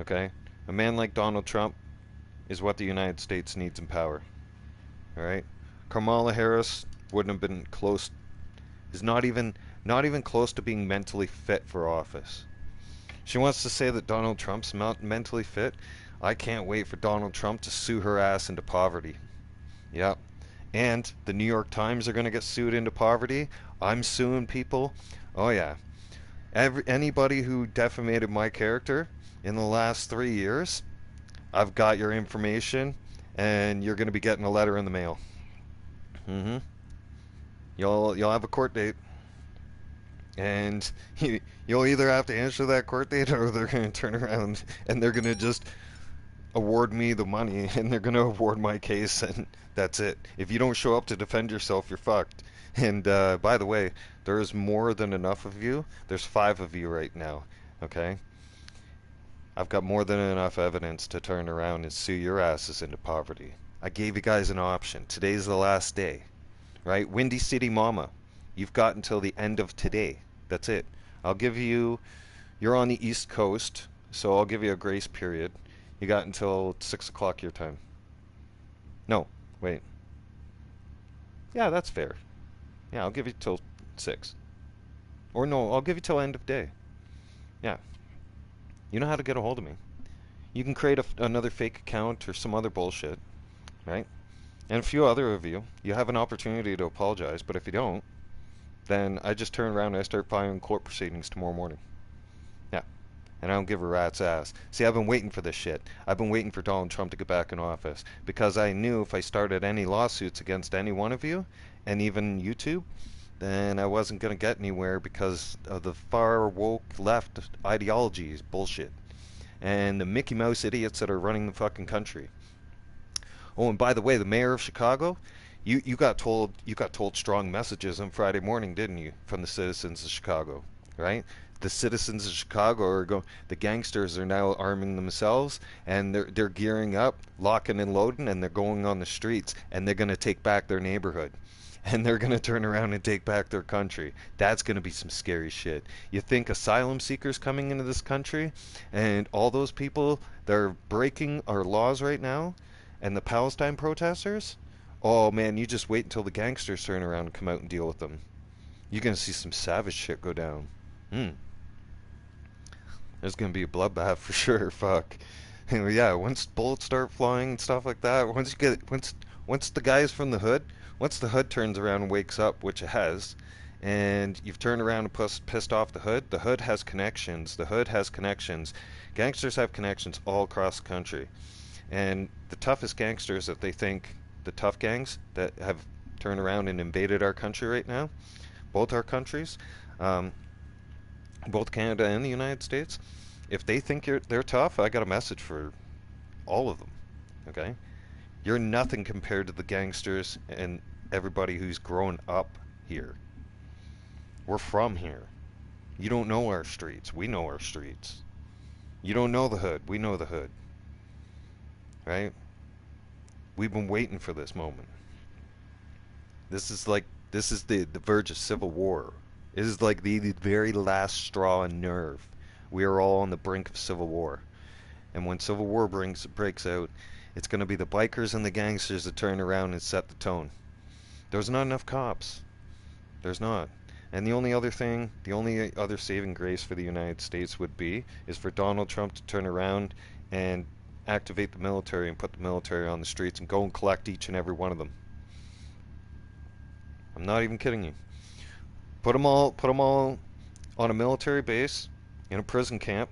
O: Okay? A man like Donald Trump is what the United States needs in power. All right? Kamala Harris wouldn't have been close, is not even close to being mentally fit for office. She wants to say that Donald Trump's mentally fit. I can't wait for Donald Trump to sue her ass into poverty. Yep. And the New York Times are going to get sued into poverty. I'm suing people. Oh yeah. Anybody who defamated my character in the last 3 years, I've got your information, and you're going to be getting a letter in the mail. You'll have a court date, and you'll either have to answer that court date, or they're going to turn around and they're going to just award me the money, and they're going to award my case, and that's it. If you don't show up to defend yourself, you're fucked. And by the way, there's more than enough of you. There's 5 of you right now, okay? I've got more than enough evidence to turn around and sue your asses into poverty. I gave you guys an option. Today's the last day, right? Windy City Mama, you've got until the end of today. That's it. I'll give you, you're on the East Coast, so I'll give you a grace period. You got until 6 o'clock your time. No, wait. Yeah, that's fair. Yeah, I'll give you till 6. Or no, I'll give you till end of day. Yeah. You know how to get a hold of me. You can create another fake account or some other bullshit, right? And a few other of you, you have an opportunity to apologize, but if you don't, then I just turn around and I start filing court proceedings tomorrow morning. Yeah. And I don't give a rat's ass. See, I've been waiting for this shit. I've been waiting for Donald Trump to get back in office, because I knew if I started any lawsuits against any one of you, and even YouTube, then I wasn't going to get anywhere because of the far woke left ideology is bullshit. And the Mickey Mouse idiots that are running the fucking country. Oh, and by the way, the mayor of Chicago, you got told strong messages on Friday morning, didn't you, from the citizens of Chicago, right? The citizens of Chicago are the gangsters are now arming themselves, and they're gearing up, locking and loading, and they're going on the streets, and they're going to take back their neighborhood. And they're going to turn around and take back their country. That's going to be some scary shit. You think asylum seekers coming into this country, and all those people that are breaking our laws right now, and the Palestine protesters? Oh man, you just wait until the gangsters turn around and come out and deal with them. You're going to see some savage shit go down. There's going to be a bloodbath for sure, fuck. Anyway, yeah, once bullets start flying and stuff like that, once the guys from the hood, once the hood turns around and wakes up, which it has, and you've turned around and pissed off the hood has connections. The hood has connections. Gangsters have connections all across the country. And the toughest gangsters that they think, the tough gangs that have turned around and invaded our country right now, both our countries, both Canada and the United States, if they think they're tough, I got a message for all of them, okay? You're nothing compared to the gangsters and everybody who's grown up here. We're from here. You don't know our streets. We know our streets. You don't know the hood. We know the hood. Right? We've been waiting for this moment. This is the verge of civil war. It is like the very last straw and nerve. We are all on the brink of civil war. And when civil war breaks out, it's going to be the bikers and the gangsters that turn around and set the tone. There's not enough cops. There's not. And the only other saving grace for the United States is for Donald Trump to turn around and activate the military and put the military on the streets and go and collect each and every one of them. I'm not even kidding you. Put them all on a military base in a prison camp,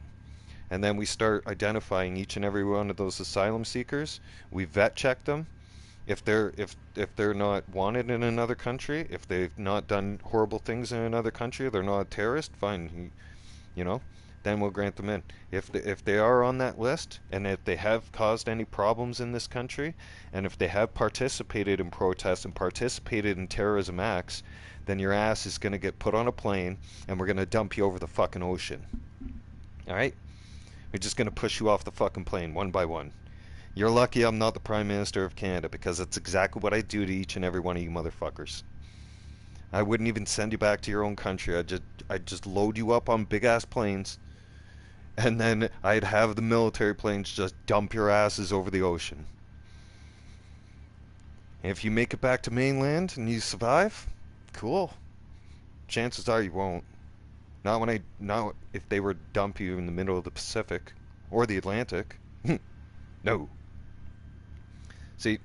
O: and then we start identifying each and every one of those asylum seekers. We vet check them. If they're not wanted in another country, if they've not done horrible things in another country, they're not a terrorist, fine, you know, then we'll grant them in. If they are on that list, and if they have caused any problems in this country, and if they have participated in protests and participated in terrorism acts, then your ass is going to get put on a plane, and we're going to dump you over the fucking ocean. Alright? We're just going to push you off the fucking plane, one by one. You're lucky I'm not the Prime Minister of Canada, because that's exactly what I do to each and every one of you motherfuckers. I wouldn't even send you back to your own country. I'd just load you up on big-ass planes, and then I'd have the military planes just dump your asses over the ocean. And if you make it back to mainland and you survive, cool. Chances are you won't. Not if they were to dump you in the middle of the Pacific or the Atlantic. No. See,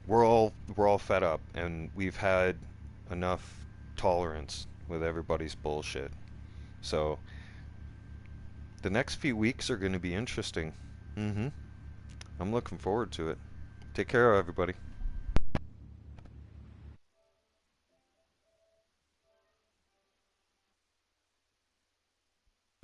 O: we're all fed up, and we've had enough tolerance with everybody's bullshit. So the next few weeks are going to be interesting. I'm looking forward to it. Take care, everybody.